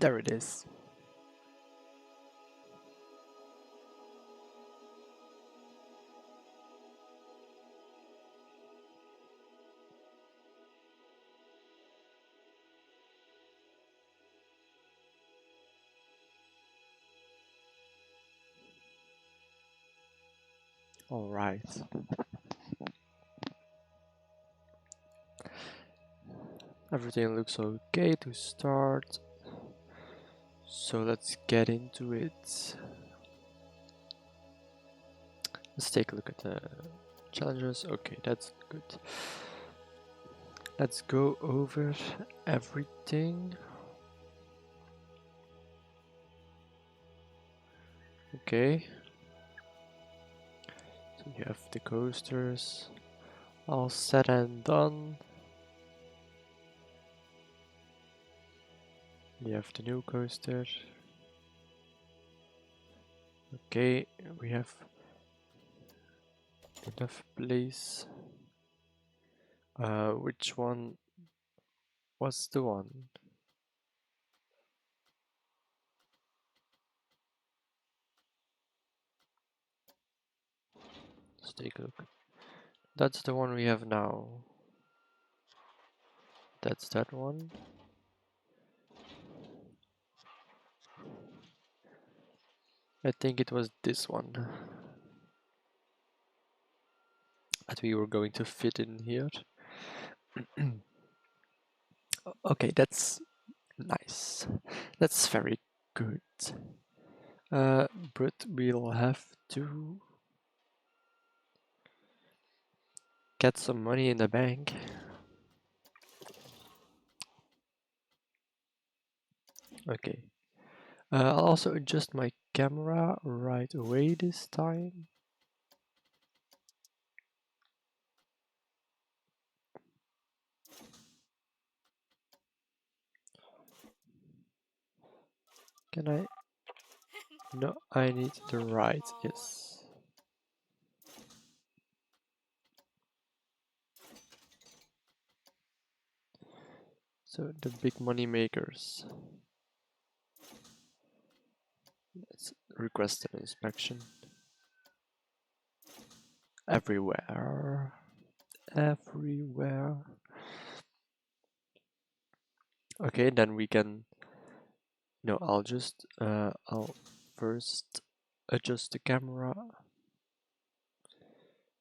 There it is. All right. Everything looks okay to start. So let's get into it. Let's take a look at the challenges. Okay, that's good. Let's go over everything. Okay. So you have the coasters all set and done. You have the new coaster. Okay, we have enough place. Which one was the one? Let's take a look. That's the one we have now. That's that one. I think it was this one that we were going to fit in here. Okay, that's nice. That's very good. But we'll have to get some money in the bank. Okay. I'll also adjust my camera right away this time. Can I? No, I need the right, yes. So the big money makers. Let's request an inspection. Everywhere. Everywhere. Okay, then we can... No, I'll first adjust the camera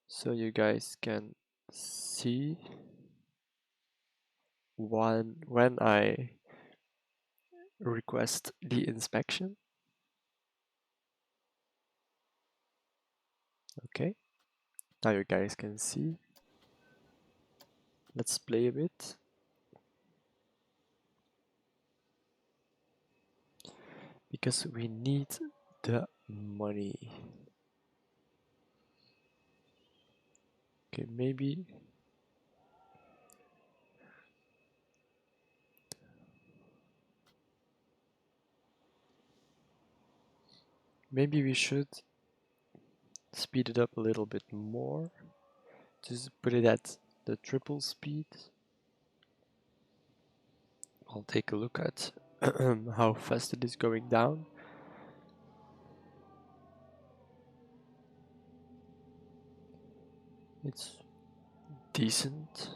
so you guys can see when I request the inspection. Okay, now you guys can see. Let's play a bit. Because we need the money. Okay, maybe we should speed it up a little bit more. Just put it at the triple speed. I'll take a look at how fast it is going down. It's decent.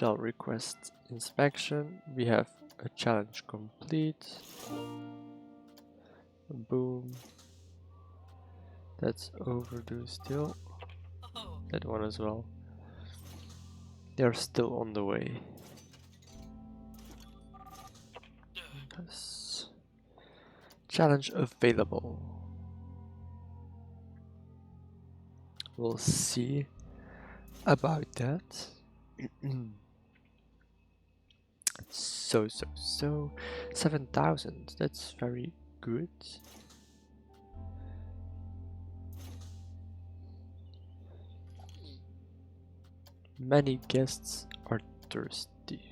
I'll request inspection. We have a challenge complete. Boom. That's overdue still. That one as well. They're still on the way. Yes. Challenge available. We'll see about that. So 7,000. That's very good. Many guests are thirsty.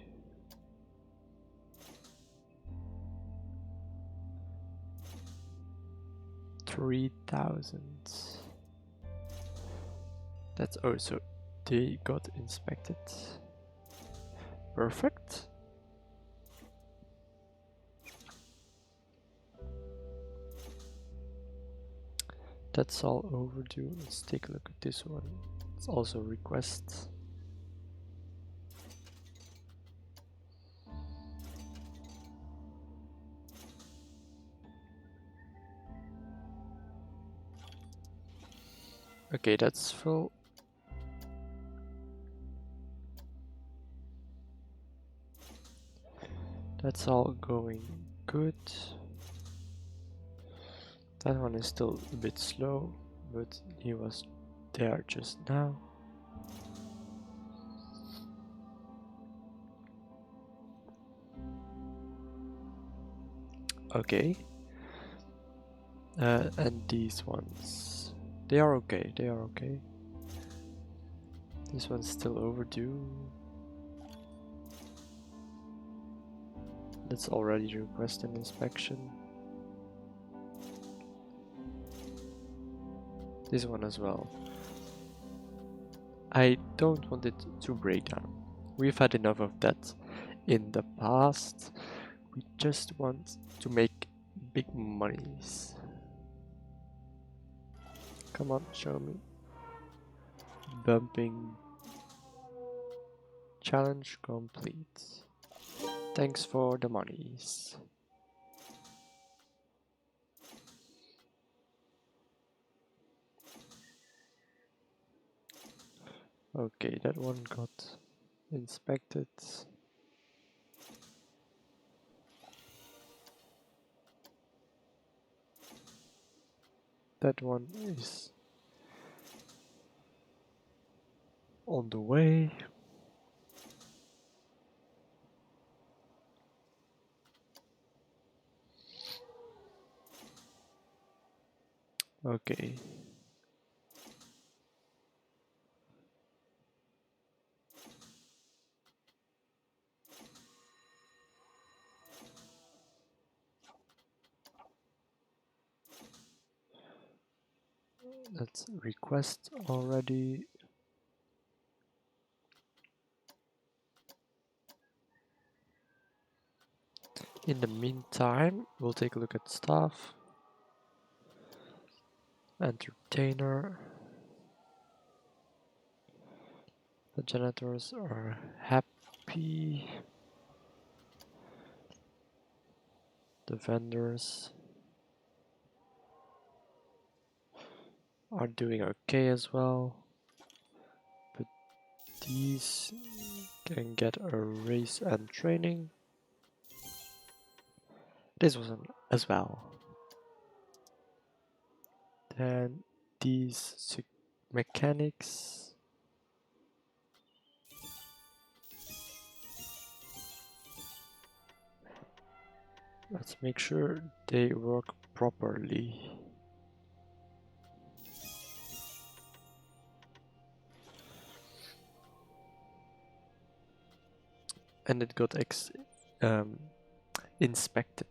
$3,000. That's also they got inspected. Perfect. That's all overdue. Let's take a look at this one. It's also a request. Okay, that's full. That's all going good. That one is still a bit slow, but he was there just now. Okay. And these ones, they are okay, they are okay. This one's still overdue. Let's already request an inspection. This one as well. I don't want it to break down. We've had enough of that in the past. We just want to make big monies. Come on, show me. Bumping challenge complete. Thanks for the monies. Okay, that one got inspected. That one is on the way. Okay. Let's request already. In the meantime, we'll take a look at staff. Entertainer. The janitors are happy. The vendors are doing okay as well. But these can get a raise and training. This was as well. Then these mechanics. Let's make sure they work properly. And it got inspected.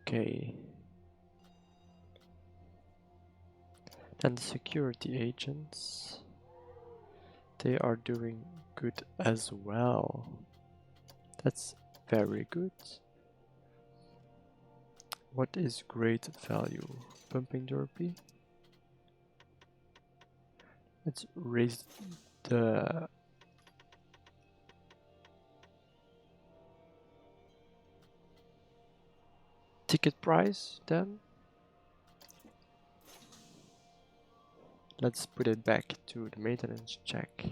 Okay. And the security agents, they are doing good as well. That's very good. What is great value? Pumping derby. Let's raise the ticket price then. Let's put it back to the maintenance check.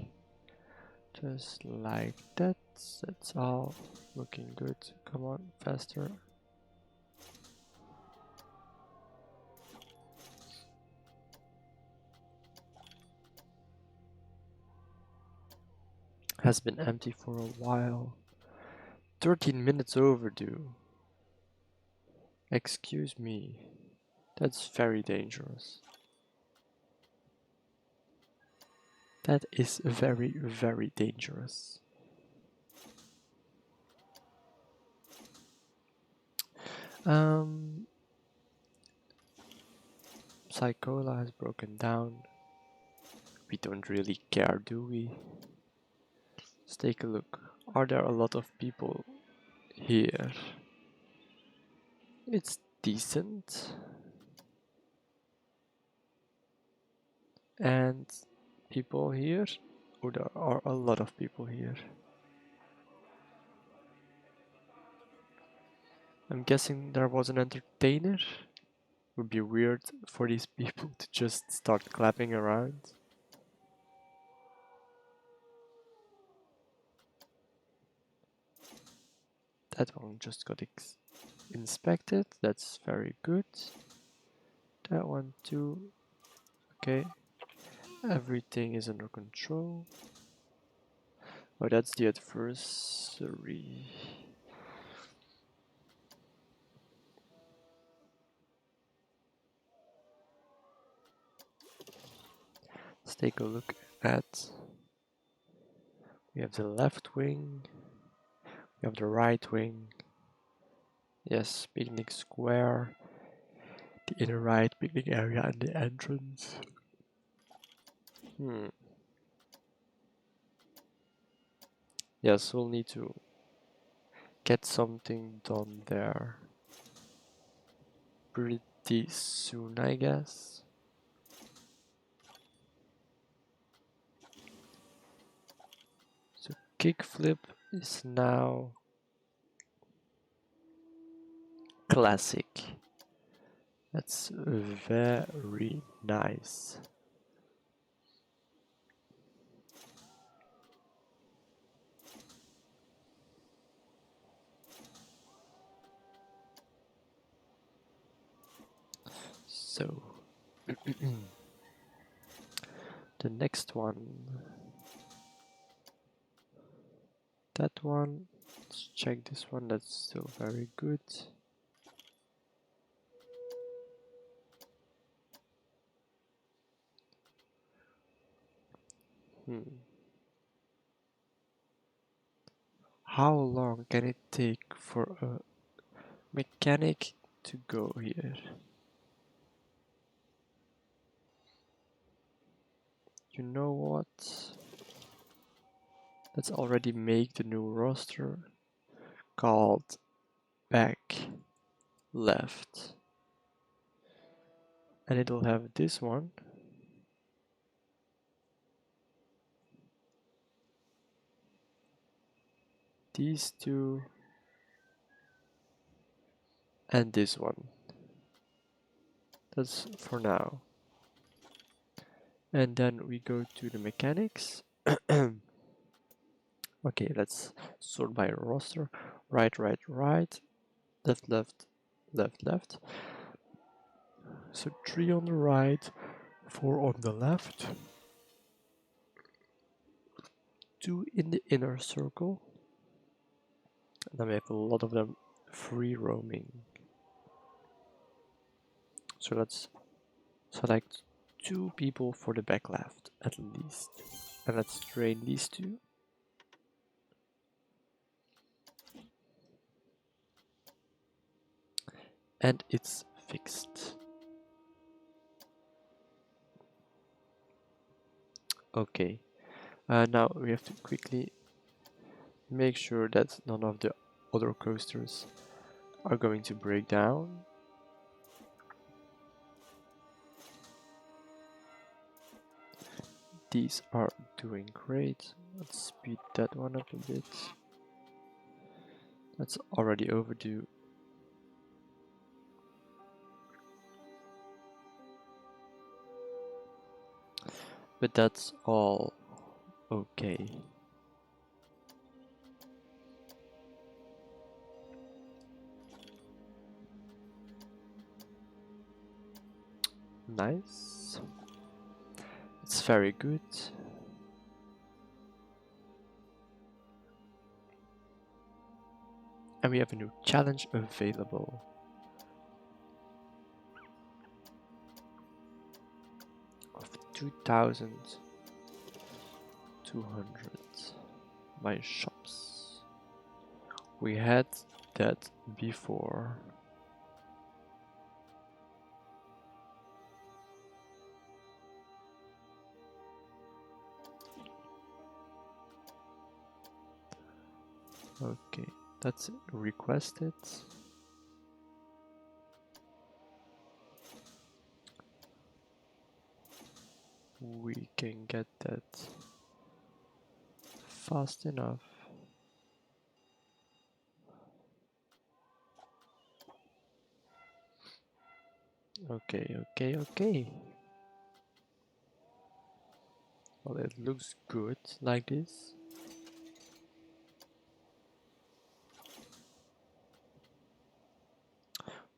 Just like that. That's all looking good. Come on, faster. Has been empty for a while. 13 minutes overdue. Excuse me. That's very dangerous. That is very, very dangerous. Psychola has broken down. We don't really care, do we? Let's take a look. Are there a lot of people here? It's decent. And people here? Oh, there are a lot of people here. I'm guessing there was an entertainer. Would be weird for these people to just start clapping around. That one just got inspected. That's very good. That one too. Okay. Everything is under control. Oh, that's the adversary. Let's take a look at. We have the left wing. We have the right wing. Yes, picnic square. The inner right picnic area and the entrance. Yes, we'll need to get something done there pretty soon, I guess. So kickflip is now classic. That's very nice. So the next one, that one, let's check this one. That's still very good. How long can it take for a mechanic to go here? You know what? Let's already make the new roster called back left. And it'll have this one. These two. And this one. That's for now. And then we go to the mechanics. Okay, let's sort by roster. Right, right, right. Left, left, left, left. So 3 on the right, 4 on the left. 2 in the inner circle. And then we have a lot of them free roaming. So let's select 2 people for the back left at least. And let's train these 2. And it's fixed. Okay. Now we have to quickly make sure that none of the other coasters are going to break down. These are doing great. Let's speed that one up a bit. That's already overdue. But that's all okay. Nice. It's very good. And we have a new challenge available. Of 2,200 my shops. We had that before. Okay, that's requested. can get that fast enough. Okay. Well, it looks good like this.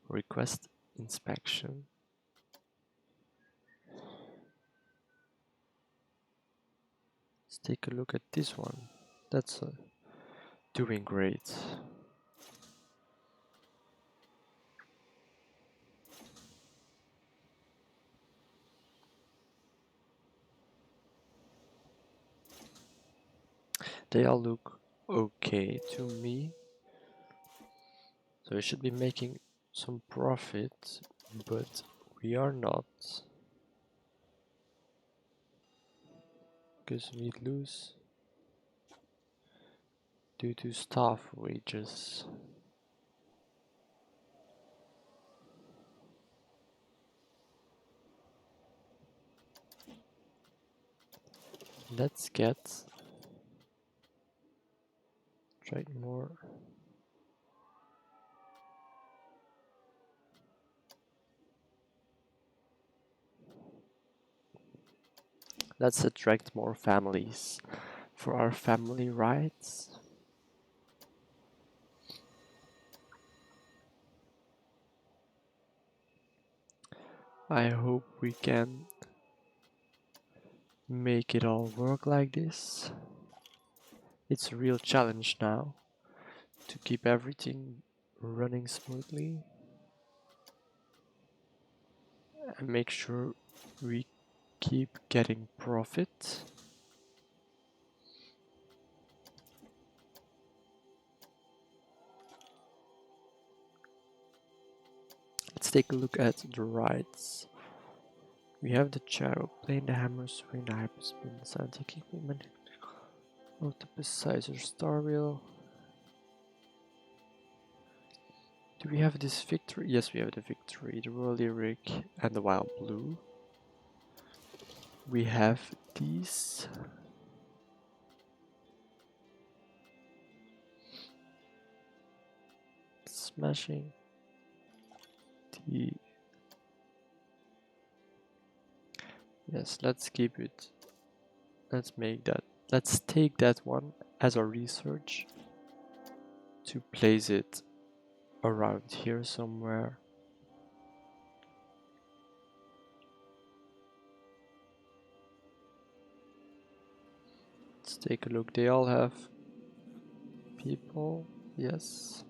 Request inspection. Let's take a look at this one. That's doing great. They all look okay to me. So we should be making some profit, but we are not. Because we lose due to staff wages. Let's get try more. Let's attract more families for our family rights. I hope we can make it all work like this. It's a real challenge now to keep everything running smoothly and make sure we keep getting profit. Let's take a look at the rights. We have the charo, playing the hammer, swing the hyperspin, the scientific equipment, octopus sizer, star wheel. Do we have this victory? Yes, we have the victory, the royal lyric, and the wild blue. We have these. Smashing the. Yes, let's keep it. Let's make that. Let's take that one as our research to place it around here somewhere. Let's take a look. They all have people. Yes.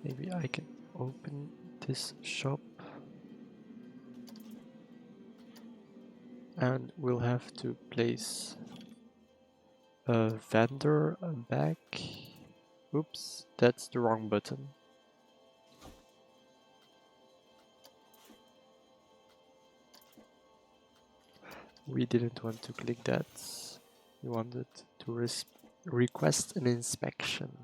Maybe I can open this shop. And we'll have to place a vendor back. Oops, that's the wrong button. We didn't want to click that. We wanted to request an inspection.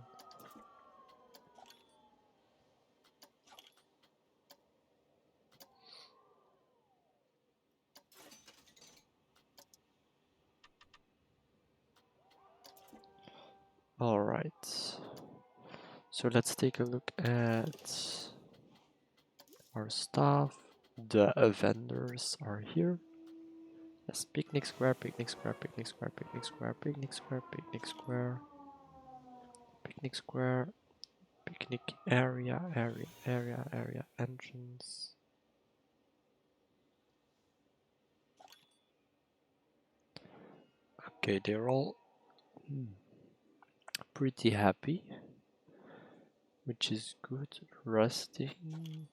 All right. So let's take a look at our staff. The vendors are here. Yes, picnic square, picnic square, picnic square, picnic square, picnic square, picnic square, picnic square, picnic area, entrance. Okay, they're all pretty happy, which is good. Resting.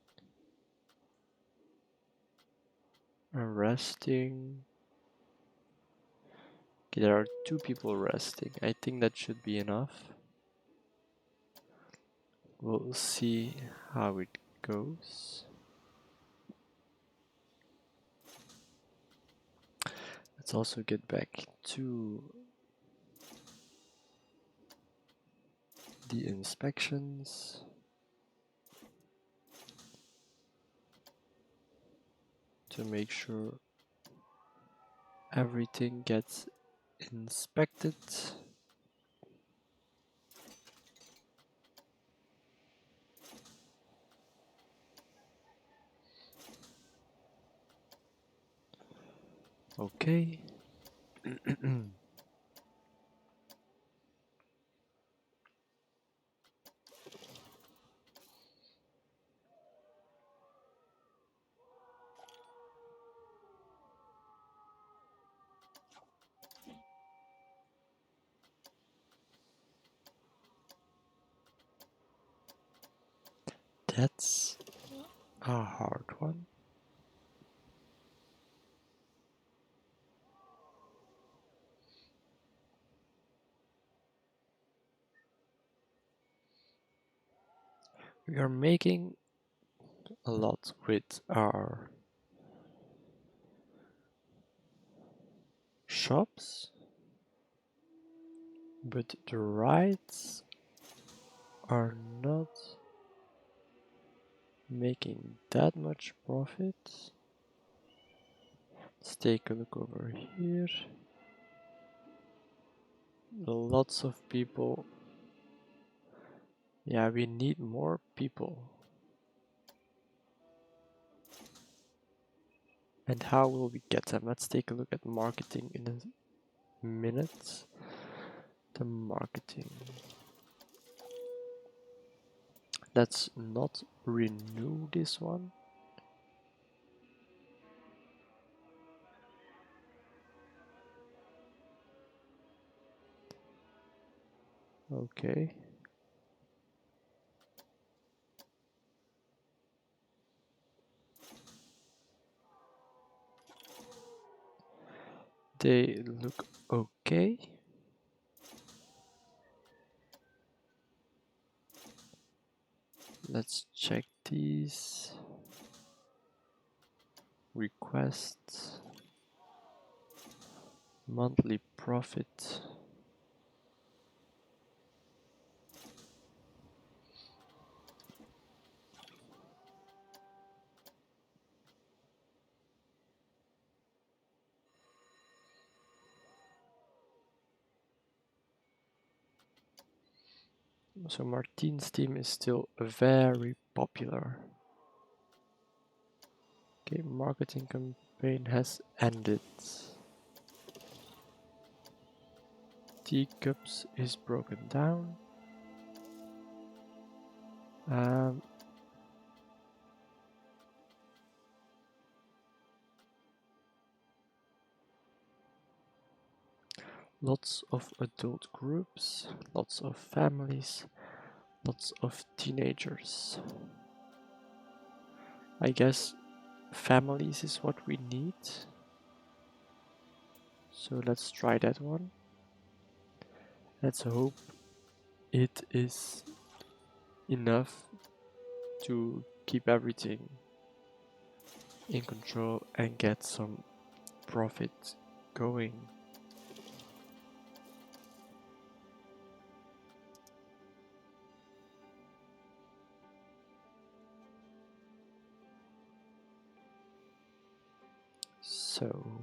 Resting. Okay, there are 2 people resting. I think that should be enough. We'll see how it goes. Let's also get back to the inspections. to make sure everything gets inspected. Okay. That's a hard one. We are making a lot with our shops, but the rides are not making that much profit. Let's take a look over here. Lots of people. Yeah, we need more people. And how will we get them? Let's take a look at marketing in a minute. The marketing. Let's not renew this one. Okay. They look okay. Let's check these requests. Monthly profit. So Martine's team is still very popular. Okay, marketing campaign has ended. Teacups is broken down. Lots of adult groups, lots of families, lots of teenagers. I guess families is what we need. So let's try that one. Let's hope it is enough to keep everything in control and get some profit going. So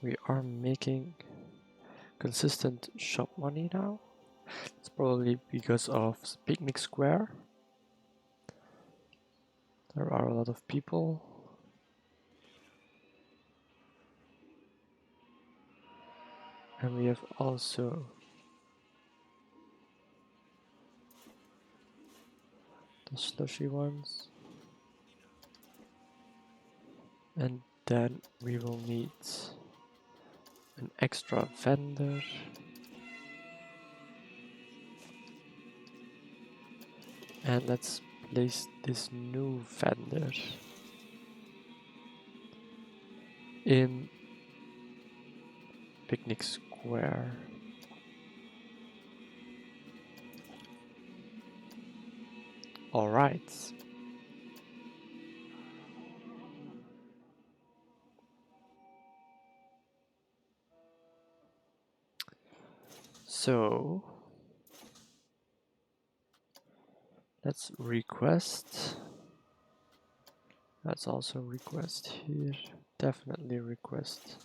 we are making consistent shop money now. It's probably because of Picnic Square. There are a lot of people. And we have also the slushy ones. And then we will need an extra vendor. And let's place this new vendor in Picnic Square. All right. So let's request. Let's also request here. Definitely request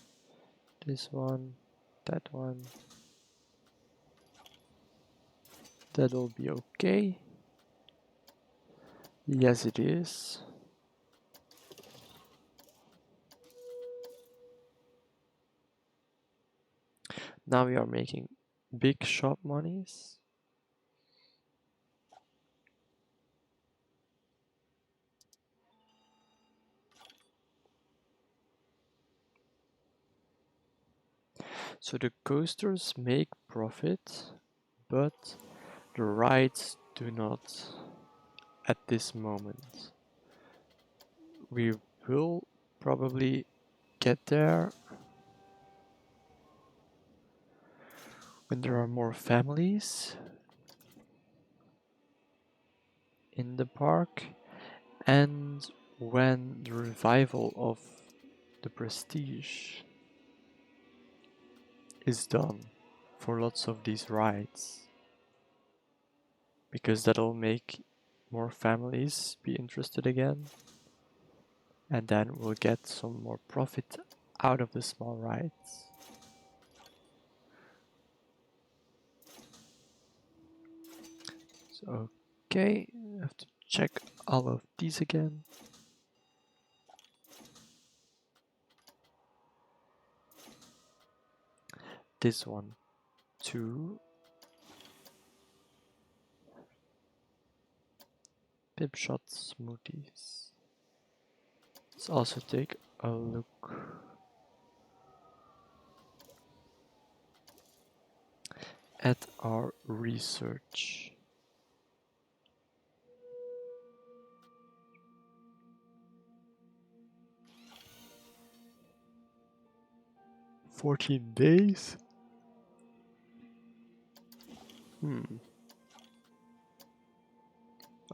this one, that one. That'll be okay. Yes, it is. Now we are making big shop monies. So the coasters make profit, but the rides do not at this moment. We will probably get there when there are more families in the park and when the revival of the Prestige is done for lots of these rides, because that'll make more families be interested again, and then we'll get some more profit out of the small rides. So, okay, I have to check all of these again. This one, 2. Pip shot smoothies. Let's also take a look at our research. 14 days?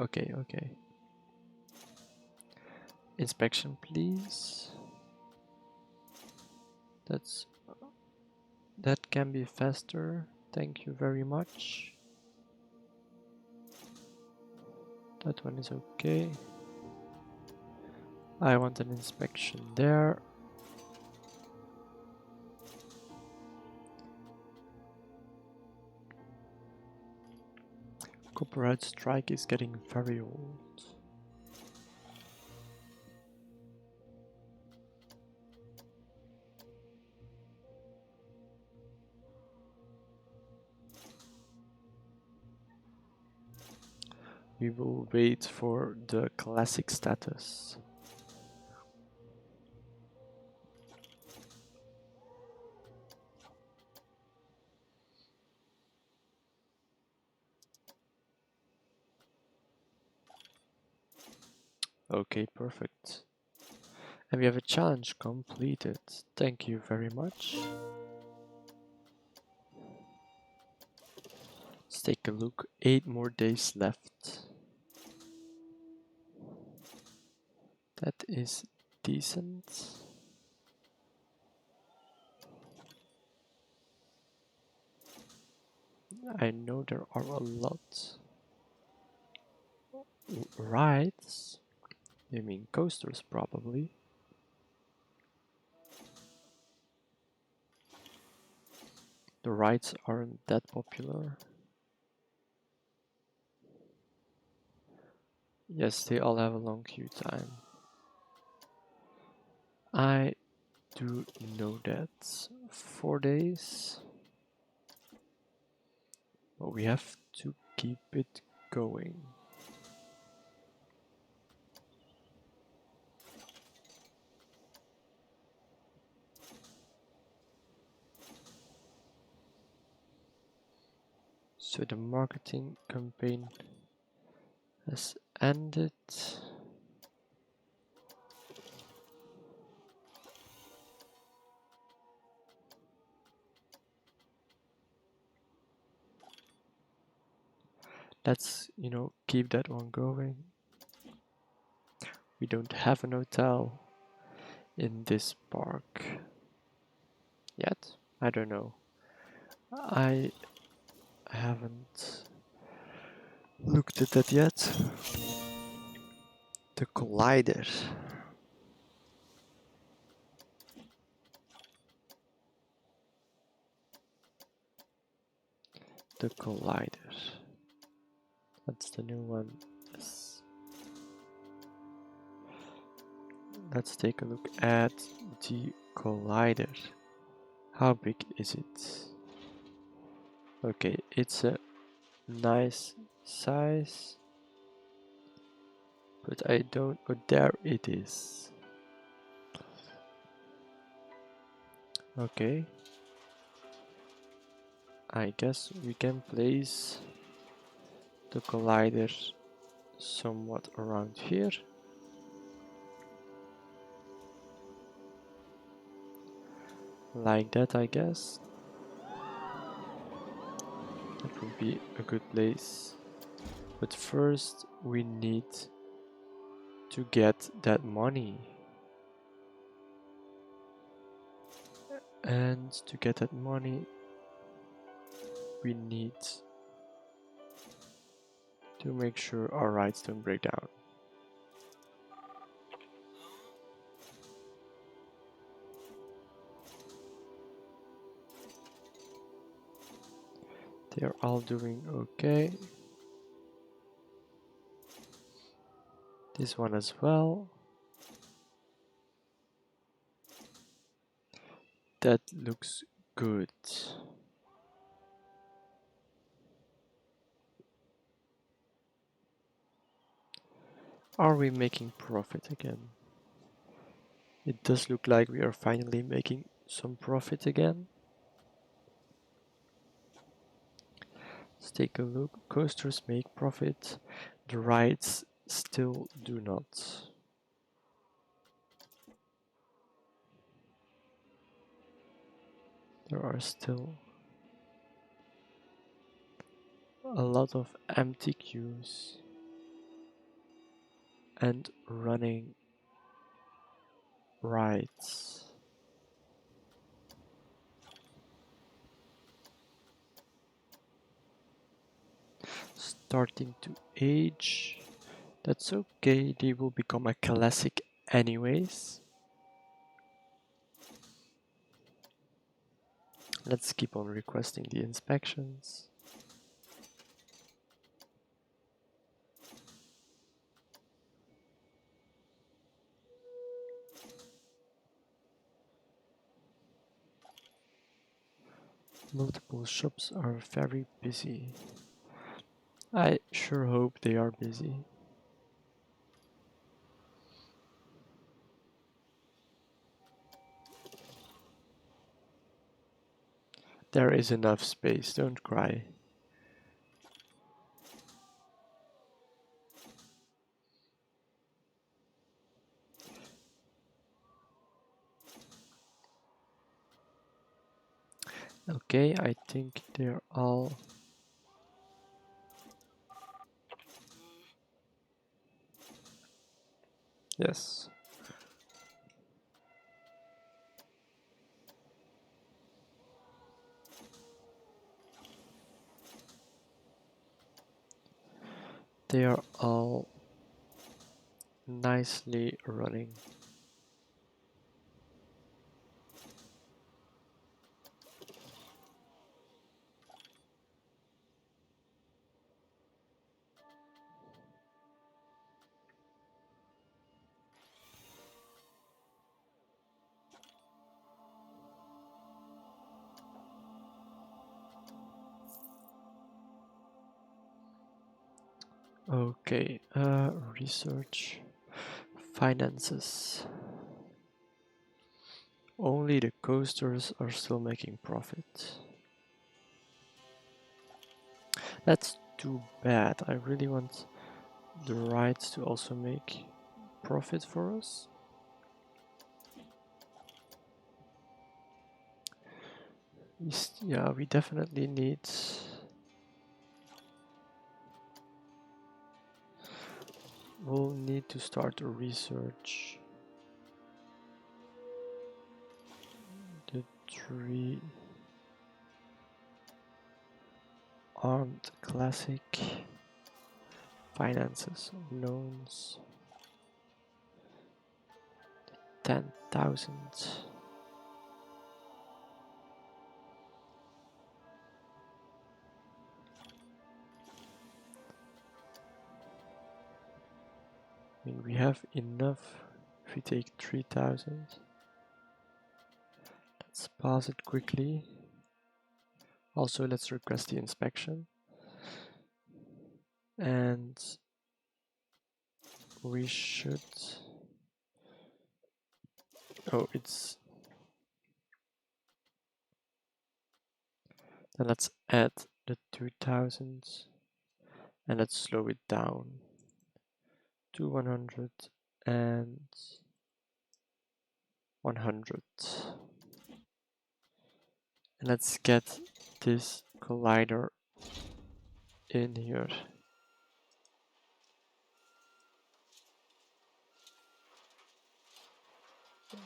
Okay. Inspection, please. That can be faster. Thank you very much. That one is okay. I want an inspection there. Copyright strike is getting very old. We will wait for the classic status. Okay, perfect. And we have a challenge completed. Thank you very much. Let's take a look. 8 more days left. That is decent. I know there are a lot. Rides? You mean coasters, probably. The rides aren't that popular. Yes, they all have a long queue time. I do know that. 4 days. But we have to keep it going. So the marketing campaign has ended. Let's, keep that one going. We don't have an hotel in this park yet. I don't know. I I haven't looked at that yet. The collider. The collider. That's the new one. Yes. Let's take a look at the collider. How big is it? Okay, it's a nice size, but I don't. Oh, there it is. Okay, I guess we can place the collider somewhat around here. Like that, I guess. That would be a good place. But first, we need to get that money. And to get that money, we need to make sure our rights don't break down. They're all doing okay. This one as well. That looks good. Are we making profit again? It does look like we are finally making some profit again. Let's take a look. Coasters make profit. The rides still do not. There are still a lot of empty queues and running rides. Starting to age. That's okay, they will become a classic anyways. Let's keep on requesting the inspections. Multiple shops are very busy. I sure hope they are busy. There is enough space, don't cry. Okay, I think they're all... Yes. They are all nicely running. Okay, research, finances. Only the coasters are still making profit. That's too bad. I really want the rides to also make profit for us. Yeah, we definitely need... We'll need to start a research. The 3 armed classic. Finances, loans. 10,000. I mean, we have enough if we take 3,000. Let's pass it quickly. Also, let's request the inspection. And we should... Oh, it's... Then let's add the 2,000 and let's slow it down to 100 and 100. And let's get this collider in here.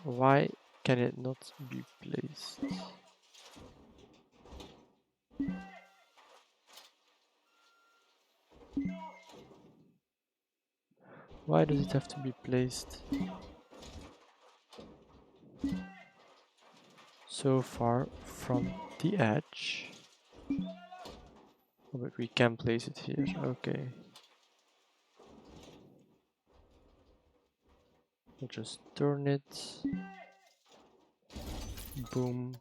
Why can it not be placed? Why does it have to be placed so far from the edge? Oh, but we can place it here, okay. We'll just turn it. Boom.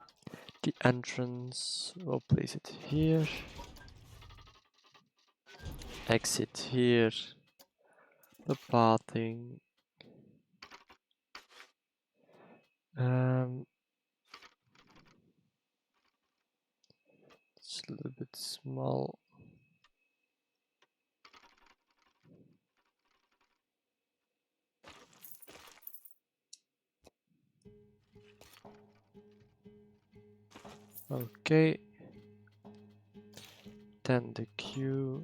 The entrance, we'll place it here. Exit here. The pathing. It's a little bit small. Okay. Then the queue.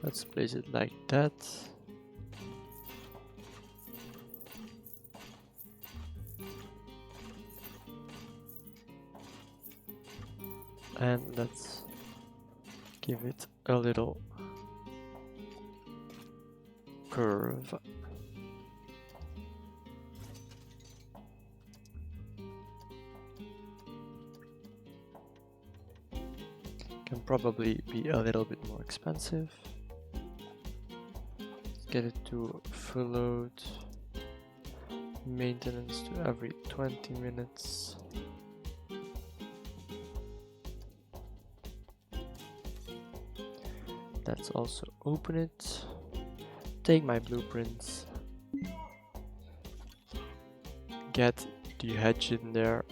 Let's place it like that. And let's give it a little curve. Can probably be a little bit more expensive. Let's get it to full load. Maintenance to every 20 minutes. Let's also open it. Take my blueprints. Get the hedge in there.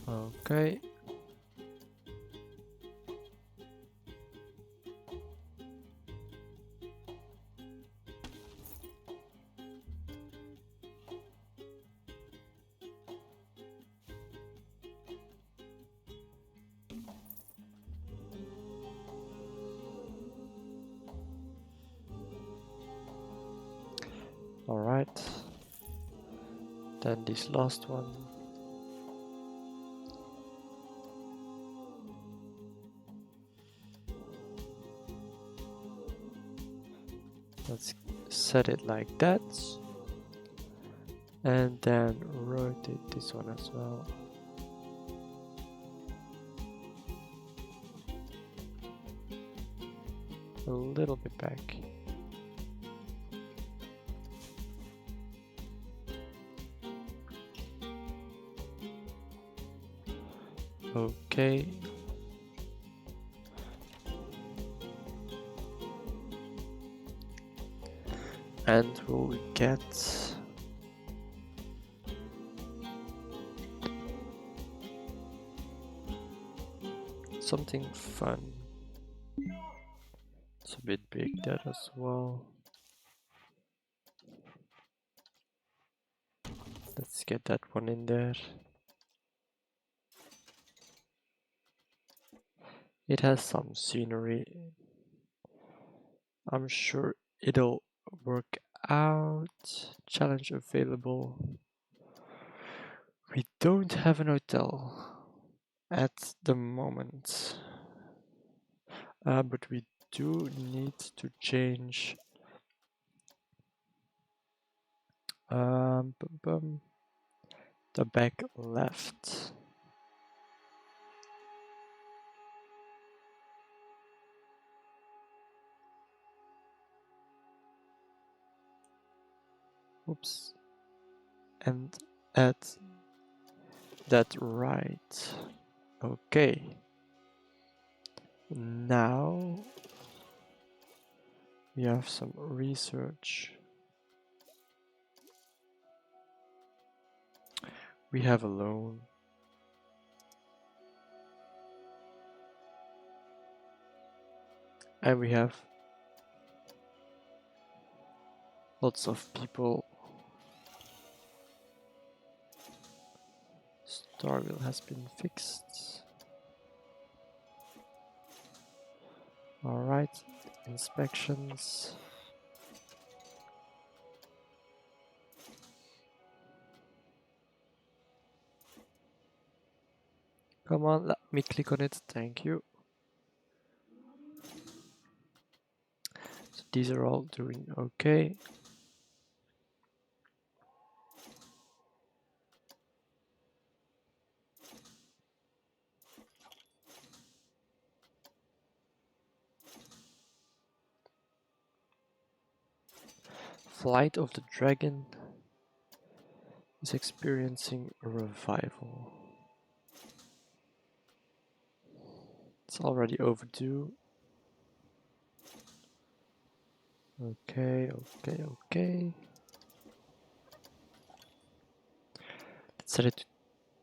Okay. All right. Then this last one. Let's set it like that. And then rotate this one as well. A little bit back. Okay. And we'll get something fun. It's a bit big, that as well. Let's get that one in there. It has some scenery. I'm sure it'll work out. Challenge available. We don't have an hotel at the moment, but we do need to change the back left. Oops. And add that right. Okay. Now we have some research. We have a loan. And we have lots of people. Star wheel has been fixed. Alright, inspections. Come on, let me click on it, thank you. So these are all doing okay. Flight of the Dragon is experiencing a revival. It's already overdue. Okay. Let's set it to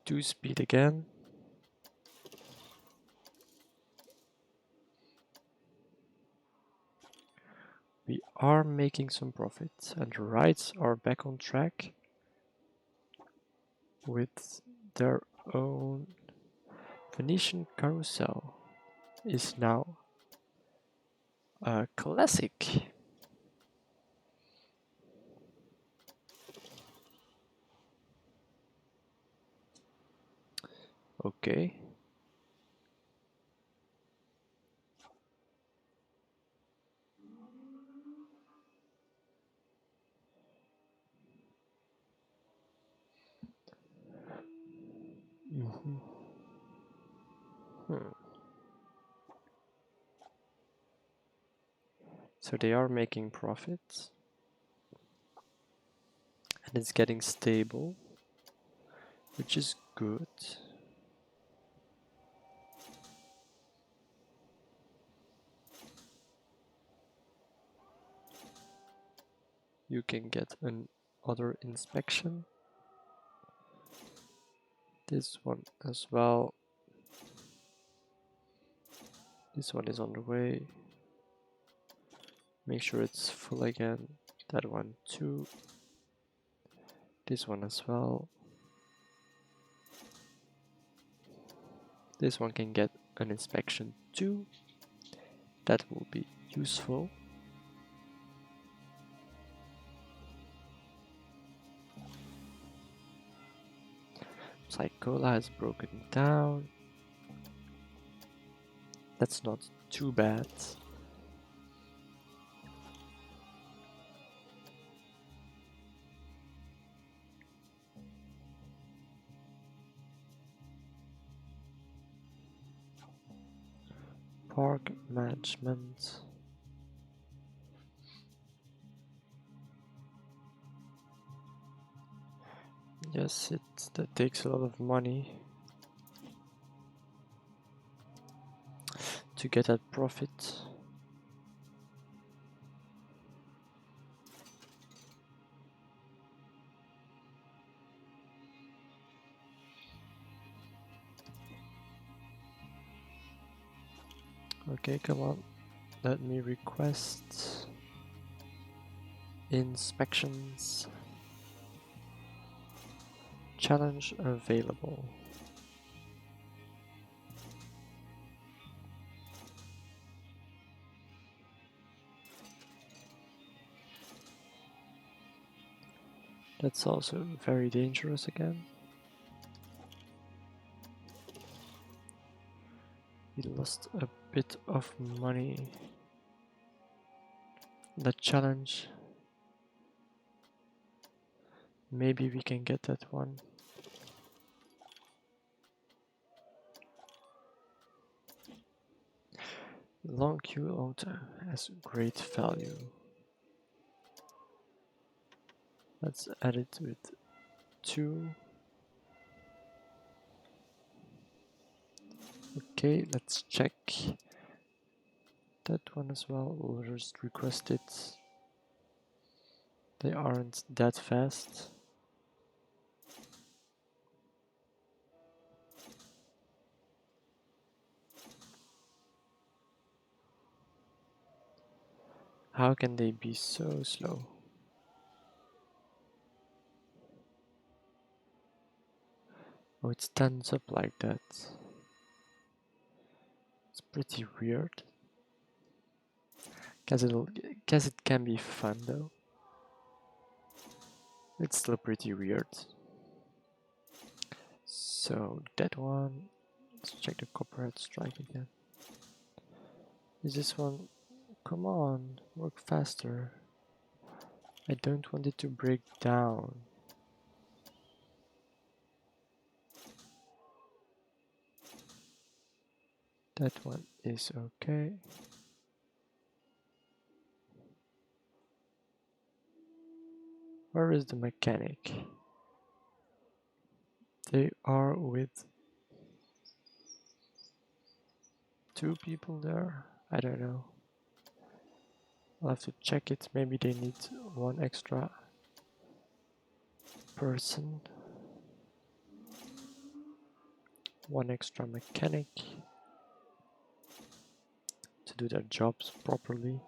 2 speed again. We are making some profit, and rides are back on track with their own. Venetian Carousel is now a classic. Okay. So they are making profits, and it's getting stable, which is good. You can get another inspection. This one as well. This one is on the way. Make sure it's full again. That one too. This one as well. This one can get an inspection too. That will be useful. Psychola has broken down. That's not too bad. Park management. Yes, that takes a lot of money to get that profit. Okay, come on. Let me request inspections. Challenge available. That's also very dangerous again. We lost a bit of money. The challenge. Maybe we can get that one. Long queue auto has great value. Let's add it with 2. Okay, let's check that one as well. We'll just request it. They aren't that fast. How can they be so slow? Oh, it stands up like that. It's pretty weird. Guess it can be fun though. It's still pretty weird. So that one, let's check the copperhead strike again. Is this one? Come on, work faster. I don't want it to break down. That one is okay. Where is the mechanic? They are with 2 people there? I don't know. I'll have to check it. Maybe they need 1 extra person. 1 extra mechanic to do their jobs properly.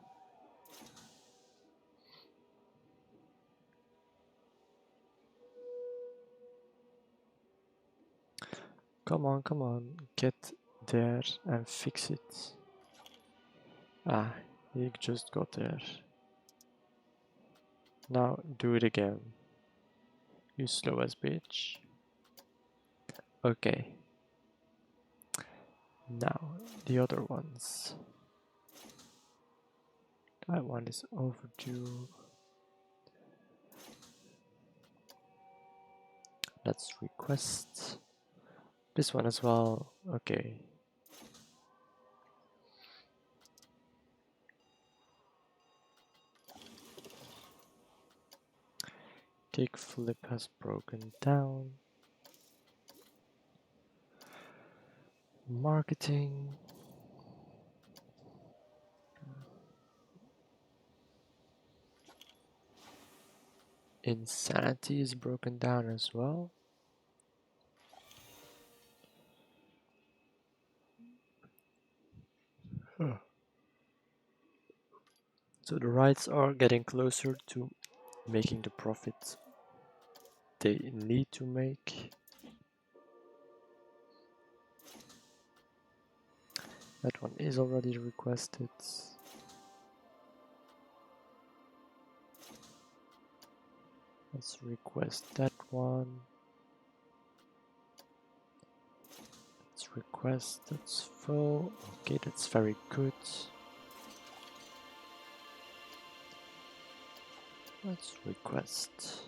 Come on, get there and fix it. Ah, he just got there. Now do it again. You slow as bitch. Okay. Now the other ones. That one is overdue. Let's request this one as well. Okay. Kick flip has broken down. Marketing. Insanity is broken down as well. So the rights are getting closer to making the profit they need to make. That one is already requested. Let's request that one. Let's request that's full. Okay, that's very good. Let's request.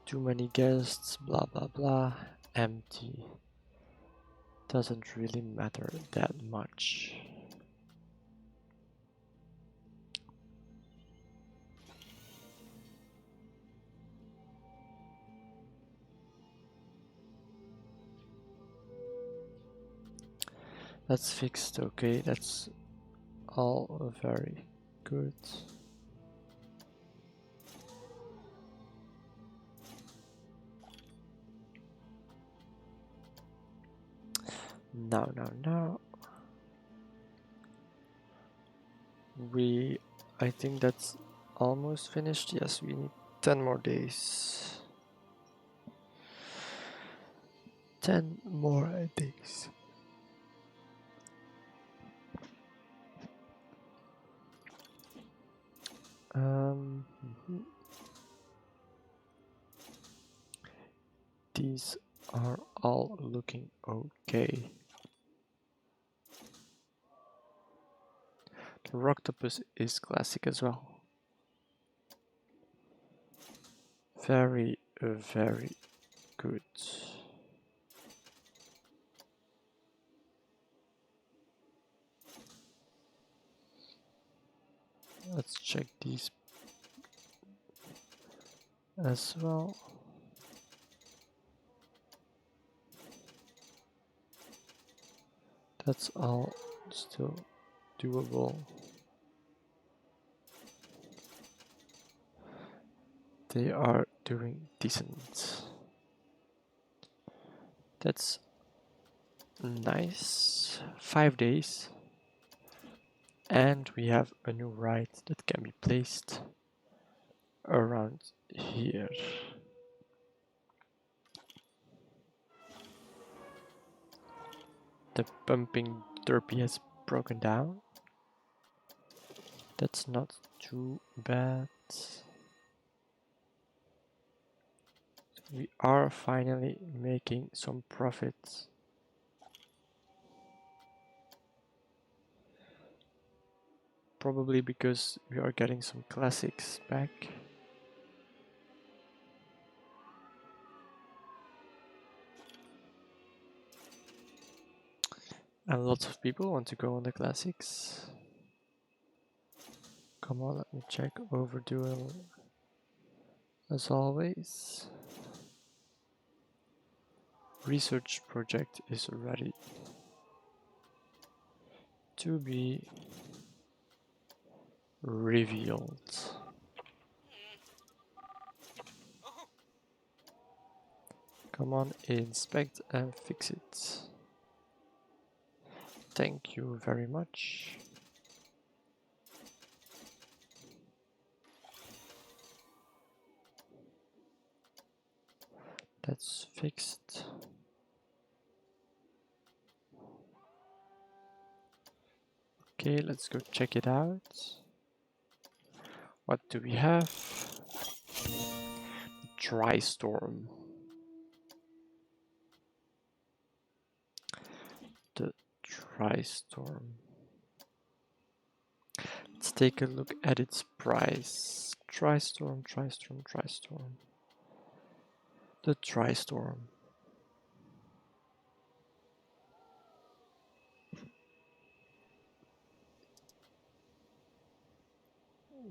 Too many guests, blah blah blah. Empty. Doesn't really matter that much. That's fixed, okay, that's all very good. Now. I think that's almost finished. Yes, we need 10 more days. 10 more days. These are all looking okay. The Rocktopus is classic as well. Very, very good. Let's check these as well. That's all still doable. They are doing decent. That's nice. 5 days. And we have a new ride that can be placed around here. The pumping derby has broken down. That's not too bad. We are finally making some profits. Probably because we are getting some classics back. And lots of people want to go on the classics. Come on, let me check overdue as always. Research project is ready to be revealed. Come on, inspect and fix it. Thank you very much. That's fixed. Okay, let's go check it out. What do we have? Tri-storm. The Tri-storm. Let's take a look at its price. Tri-storm, Tri-storm, Tri-storm. The Tri-storm.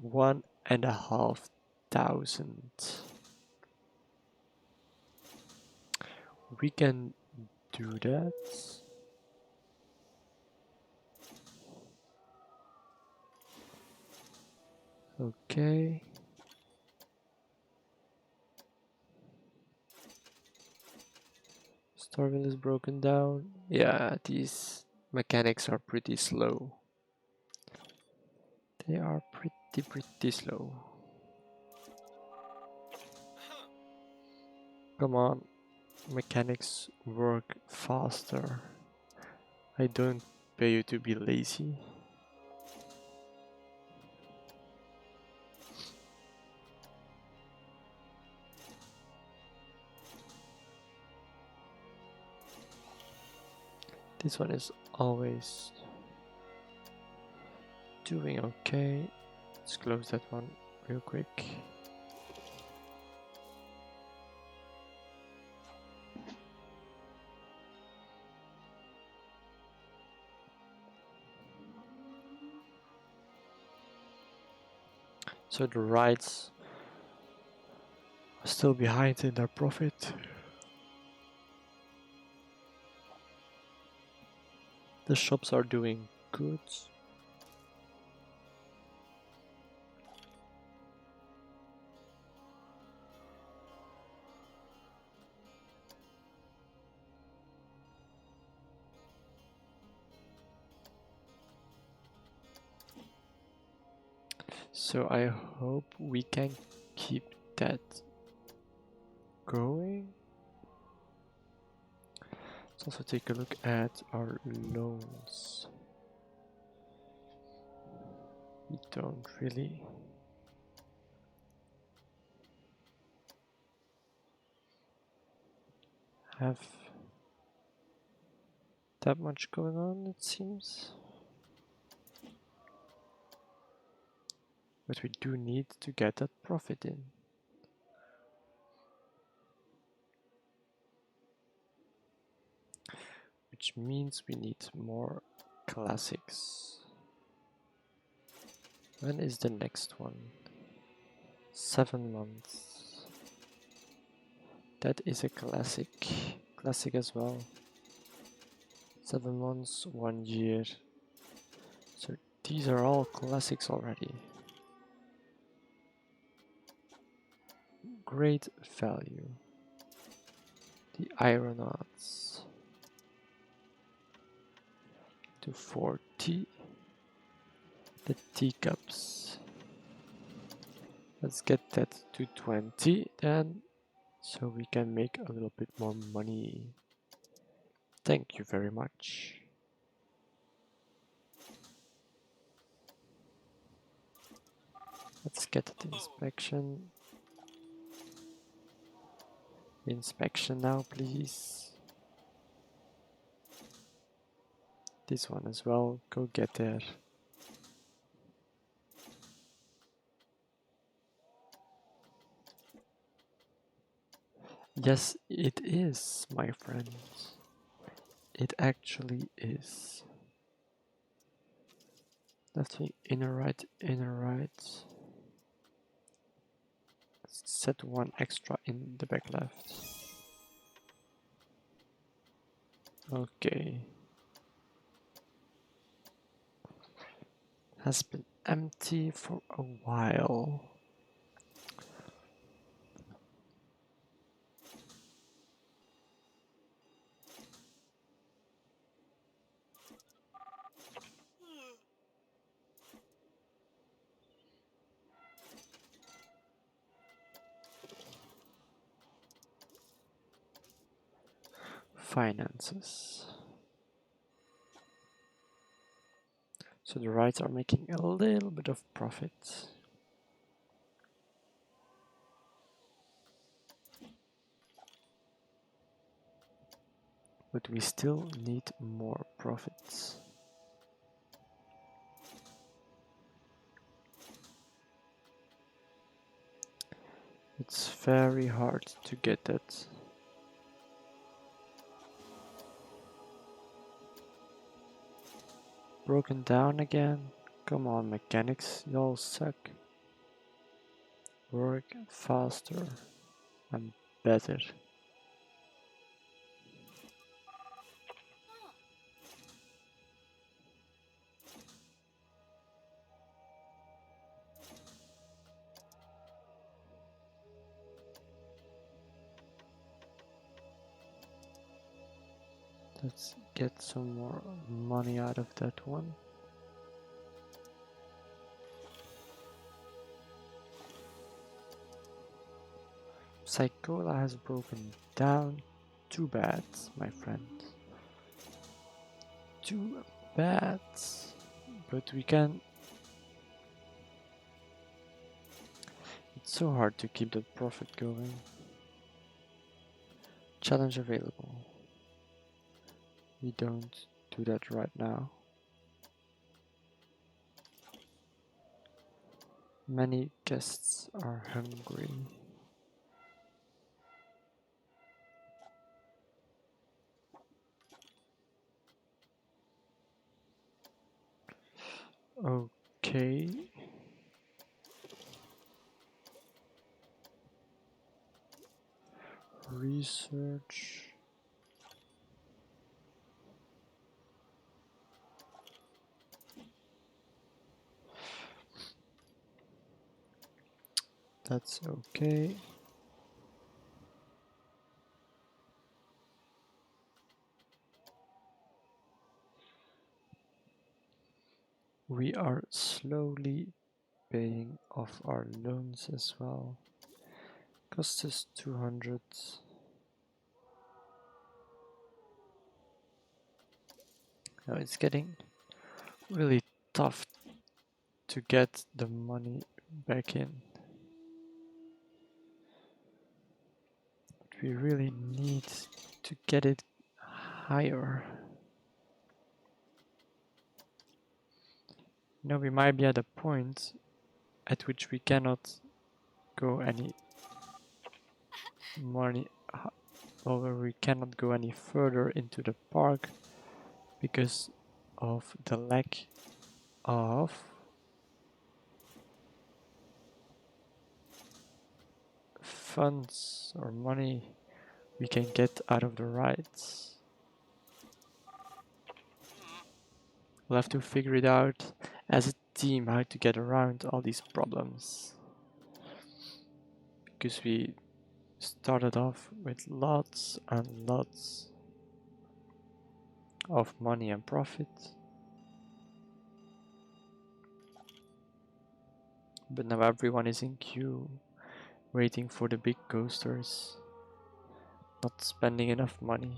$1,500. We can do that. Okay. Starville is broken down. Yeah, these mechanics are pretty slow. They are pretty slow. Come on, mechanics work faster. I don't pay you to be lazy. This one is always doing okay. Let's close that one real quick. So the rides are still behind in their profit. The shops are doing good. So I hope we can keep that going. Let's also take a look at our loans. We don't really have that much going on, it seems. But we do need to get that profit in. Which means we need more classics. When is the next one? 7 months. That is a classic. Classic as well. 7 months, 1 year. So these are all classics already. Great value. The Aeronauts. 240. The teacups. Let's get that to 20 then, so we can make a little bit more money. Thank you very much. Let's get the inspection. Inspection now, please. This one as well, go get there. Yes, it is, my friends. It actually is. Left wing, inner right, inner right. Let's set one extra in the back left. Okay. Has been empty for a while. Finances. So the rights are making a little bit of profit. But we still need more profits. It's very hard to get that. Broken down again? Come on, mechanics, y'all suck. Work faster and better. Let's get some more money out of that one. Psychola has broken down. Too bad, my friend. Too bad. But we can... It's so hard to keep that profit going. Challenge available. We don't do that right now. Many guests are hungry. Okay. Research. That's okay. We are slowly paying off our loans as well. Cost us 200. Now it's getting really tough to get the money back in. But we really need to get it higher. Now we might be at a point at which we cannot go any money over, we cannot go any further into the park because of the lack of funds or money we can get out of the rides. We'll have to figure it out as a team how to get around all these problems, because we started off with lots and lots of money and profit, but now everyone is in queue waiting for the big coasters, not spending enough money.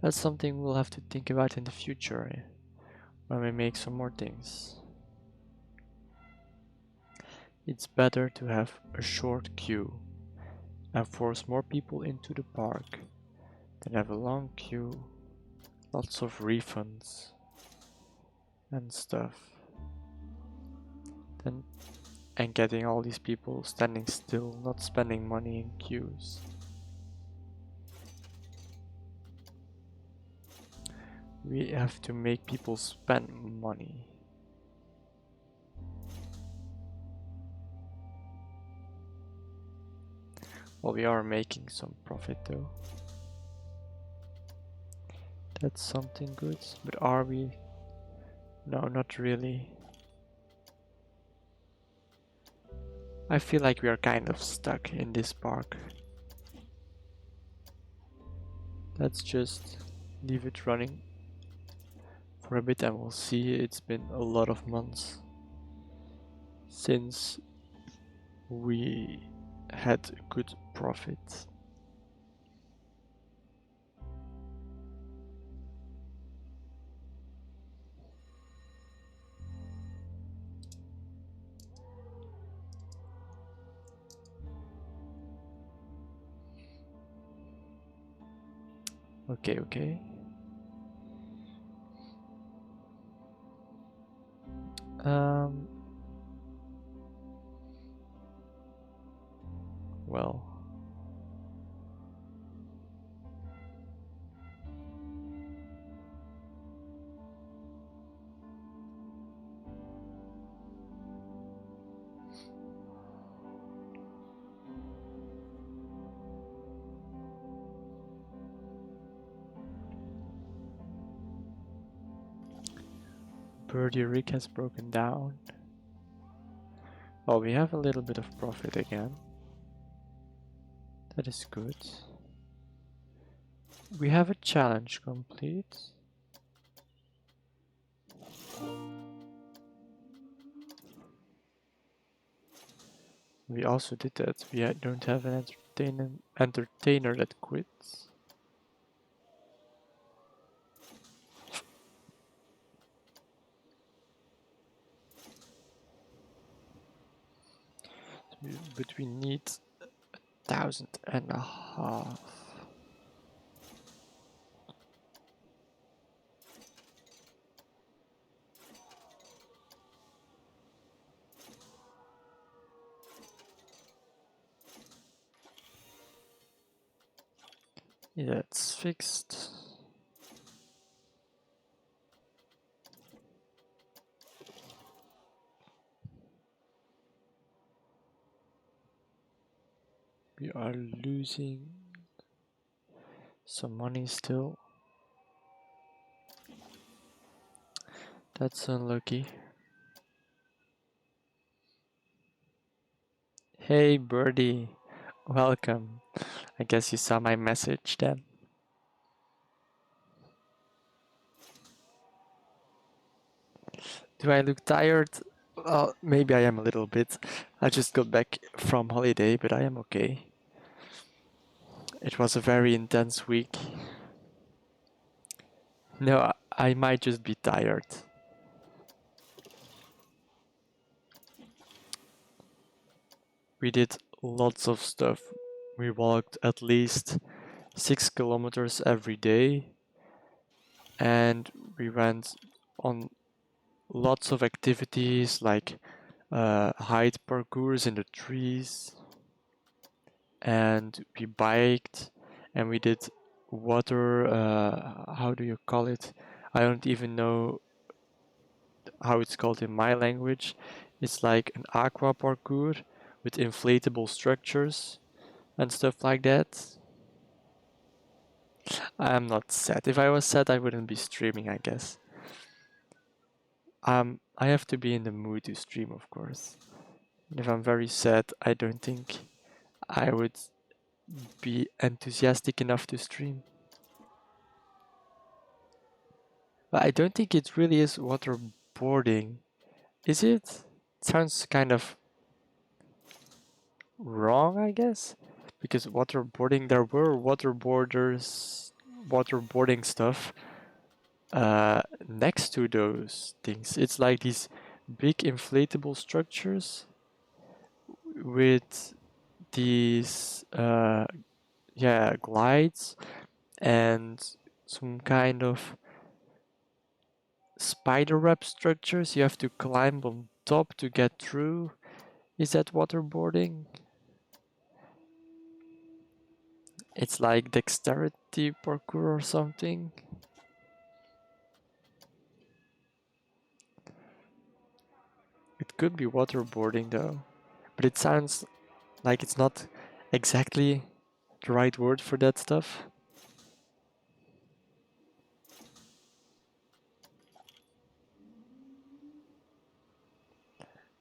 That's something we'll have to think about in the future when we make some more things. It's better to have a short queue and force more people into the park than have a long queue, lots of refunds and stuff, and getting all these people standing still, not spending money in queues. We have to make people spend money. Well, we are making some profit though. That's something good, but are we? No, not really. I feel like we are kind of stuck in this park. Let's just leave it running for a bit and we'll see. It's been a lot of months since we had good profit. Okay. Well, Birdie Rig has broken down. Well, we have a little bit of profit again. That is good. We have a challenge complete. We also did that. We don't have an entertainer that quits. But we need 1,500. Yeah, it's fixed. We are losing some money still. That's unlucky. Hey Birdie, welcome. I guess you saw my message then. Do I look tired? Well, maybe I am a little bit. I just got back from holiday, but I am okay. It was a very intense week. No, I might just be tired. We did lots of stuff. We walked at least 6 kilometers every day, and we went on lots of activities like height parkours in the trees, and we biked, and we did water, how do you call it? I don't even know how it's called in my language. It's like an aqua parkour with inflatable structures and stuff like that. I'm not sad. If I was sad, I wouldn't be streaming, I guess. I have to be in the mood to stream, of course. If I'm very sad, I don't think I would be enthusiastic enough to stream. But I don't think it really is waterboarding. Is it? It sounds kind of wrong, I guess. Because waterboarding, there were waterboarding stuff next to those things. It's like these big inflatable structures with these glides and some kind of spider web structures you have to climb on top to get through. Is that waterboarding? It's like dexterity parkour or something. It could be waterboarding though, but it sounds like it's not exactly the right word for that stuff.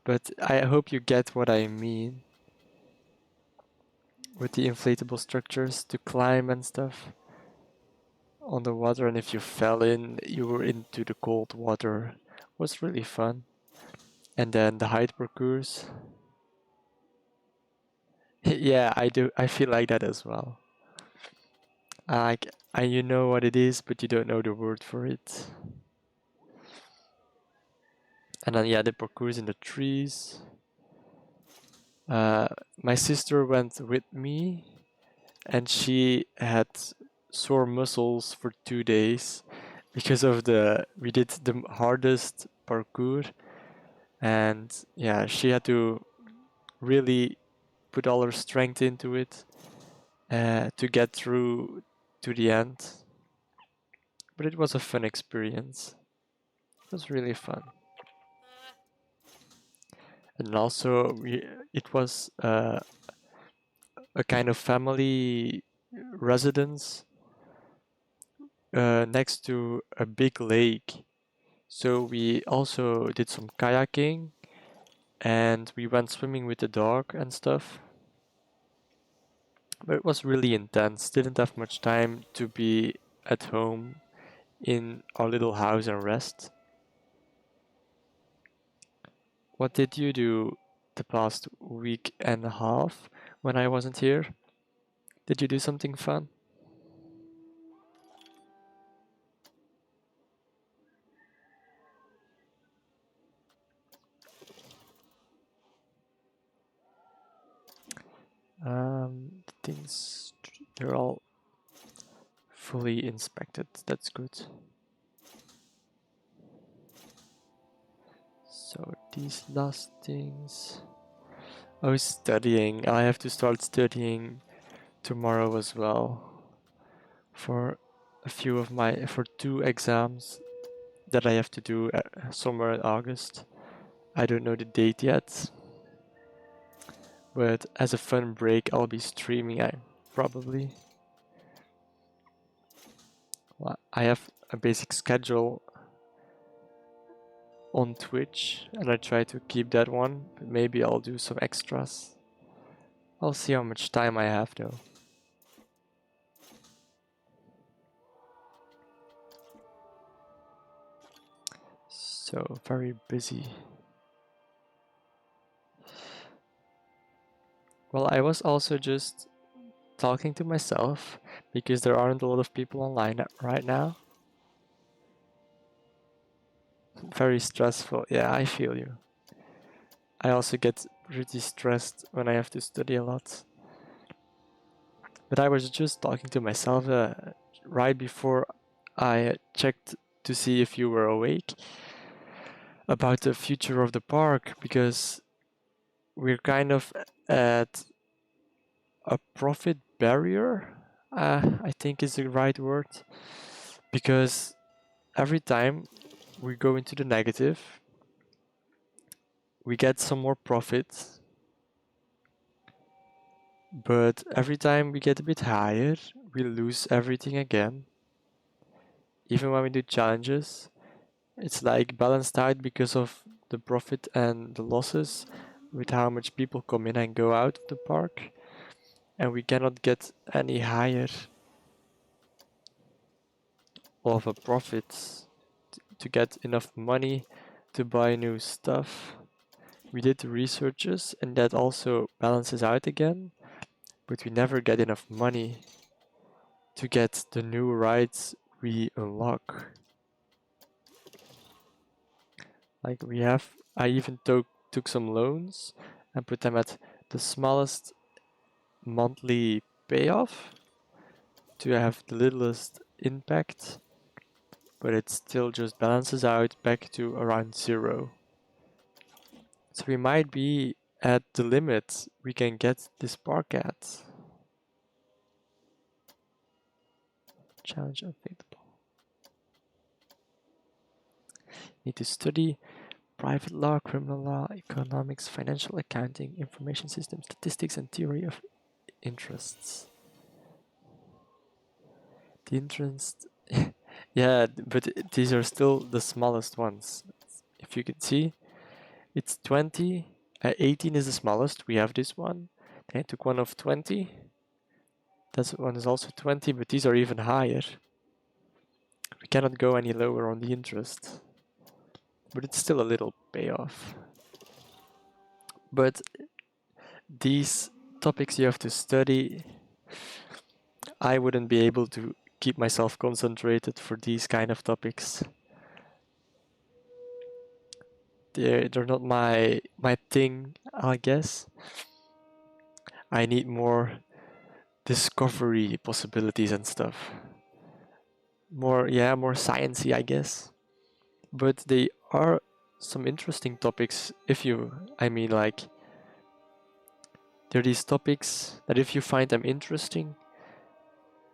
But I hope you get what I mean with the inflatable structures to climb and stuff on the water, and if you fell in, you were into the cold water. It was really fun. And then the height parkours. Yeah, I do. I feel like that as well. You know what it is, but you don't know the word for it. And then yeah, the parkours in the trees. My sister went with me, and she had sore muscles for 2 days because of we did the hardest parkour, and yeah, she had to really put all her strength into it to get through to the end. But it was a fun experience. It was really fun. And also, it was a kind of family residence next to a big lake. So we also did some kayaking, and we went swimming with the dog and stuff. But it was really intense. Didn't have much time to be at home in our little house and rest. What did you do the past week and a half when I wasn't here? Did you do something fun? Things, they're all fully inspected. That's good. So these last things. Oh, studying. I have to start studying tomorrow as well for for 2 exams that I have to do somewhere in August. I don't know the date yet, but as a fun break, I'll be streaming. I probably. Well, I have a basic schedule on Twitch, and I try to keep that one. But maybe I'll do some extras. I'll see how much time I have though. So very busy. Well, I was also just talking to myself because there aren't a lot of people online right now. Very stressful. Yeah, I feel you. I also get pretty stressed when I have to study a lot. But I was just talking to myself right before I checked to see if you were awake about the future of the park, because we're kind of at a profit barrier, I think is the right word, because every time we go into the negative, we get some more profit, but every time we get a bit higher, we lose everything again. Even when we do challenges, it's like balanced out because of the profit and the losses with how much people come in and go out of the park, and we cannot get any higher of a profit to get enough money to buy new stuff. We did the researches and that also balances out again, but we never get enough money to get the new rides we unlock. Like I even took some loans and put them at the smallest monthly payoff to have the littlest impact, but it still just balances out back to around zero. So we might be at the limit we can get this park at. Challenge available. Need to study private law, criminal law, economics, financial accounting, information systems, statistics, and theory of interests. The interest, yeah, but these are still the smallest ones. If you can see, it's 20, 18 is the smallest, we have this one. Then I took one of 20, that one is also 20, but these are even higher. We cannot go any lower on the interest, but it's still a little payoff. But these topics you have to study, I wouldn't be able to keep myself concentrated for these kind of topics. They're not my thing, I guess. I need more discovery possibilities and stuff. More sciencey, I guess. But they are some interesting topics like, they're these topics that if you find them interesting,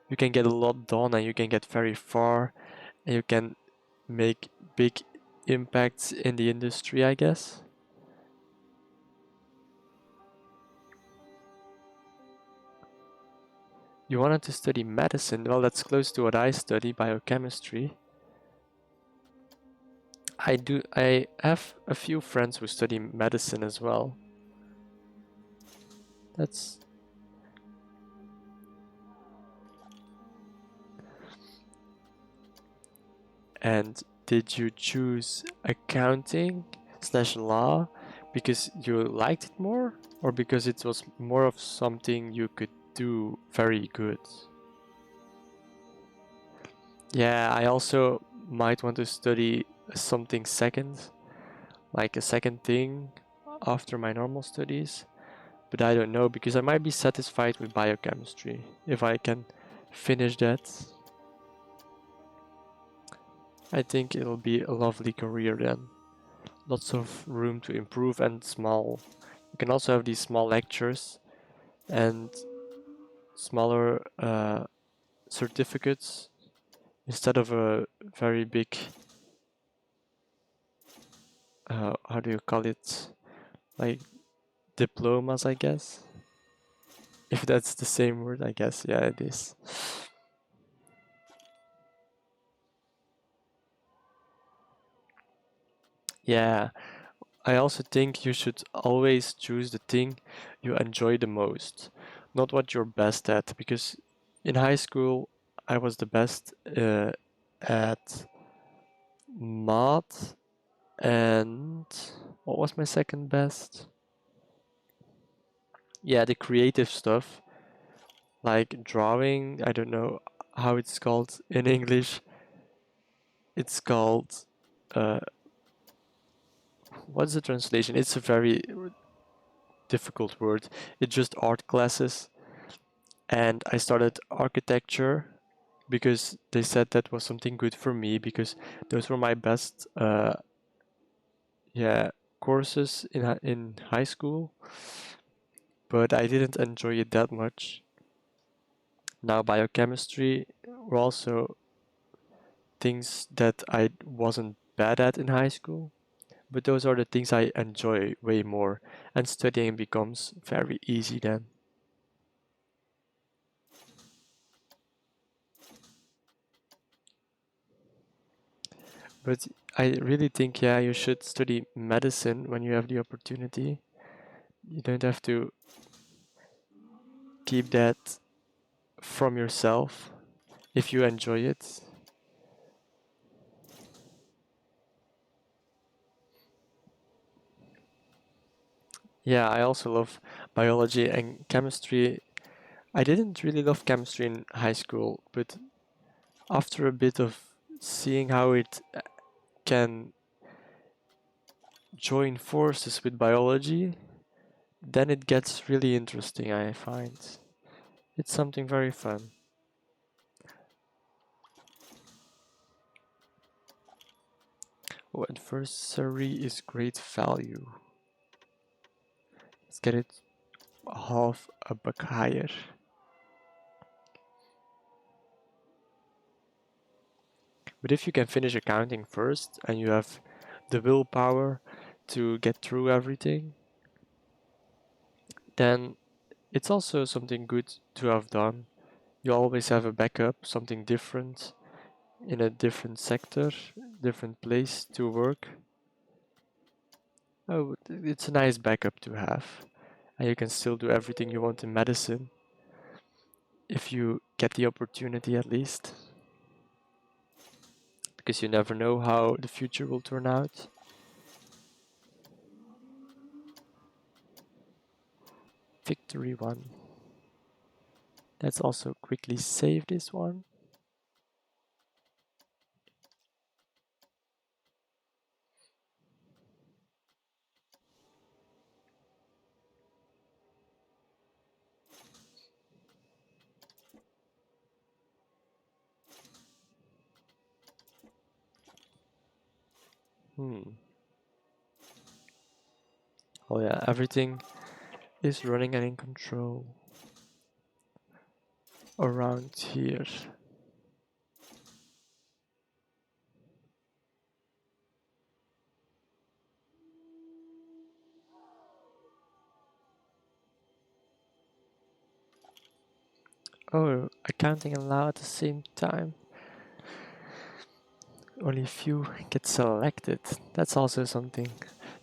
you can get a lot done and you can get very far and you can make big impacts in the industry, I guess. You wanted to study medicine? Well, that's close to what I study, biochemistry. I have a few friends who study medicine as well. That's... And did you choose accounting / law because you liked it more, or because it was more of something you could do very good? Yeah, I also might want to study something second, like a second thing after my normal studies, but I don't know, because I might be satisfied with biochemistry if I can finish that. I think it'll be a lovely career then. Lots of room to improve and small. You can also have these small lectures and smaller certificates instead of a very big, how do you call it? Like diplomas, I guess. If that's the same word, I guess. Yeah, it is. Yeah, I also think you should always choose the thing you enjoy the most, not what you're best at. Because in high school, I was the best at math, and what was my second best? Yeah, the creative stuff. like drawing. I don't know how it's called in English. It's called, uh, what's the translation? It's a very difficult word. It's just art classes. And I started architecture because they said that was something good for me because those were my best yeah courses in high school, but I didn't enjoy it that much. Now biochemistry were also things that I wasn't bad at in high school, but those are the things I enjoy way more, and studying becomes very easy then. But I really think, yeah, you should study medicine when you have the opportunity. You don't have to keep that from yourself if you enjoy it. Yeah, I also love biology and chemistry. I didn't really love chemistry in high school, but after a bit of seeing how it can join forces with biology, then it gets really interesting, I find. It's something very fun. Oh, adversary is great value. Let's get it half a buck higher. But if you can finish accounting first and you have the willpower to get through everything, then it's also something good to have done. You always have a backup, something different in a different sector, different place to work. Oh, it's a nice backup to have. And you can still do everything you want in medicine if you get the opportunity at least. Because you never know how the future will turn out. Victory 1. Let's also quickly save this one. Hmm. Oh yeah, everything is running and in control around here. Oh, accounting and law at the same time. Only few get selected. That's also something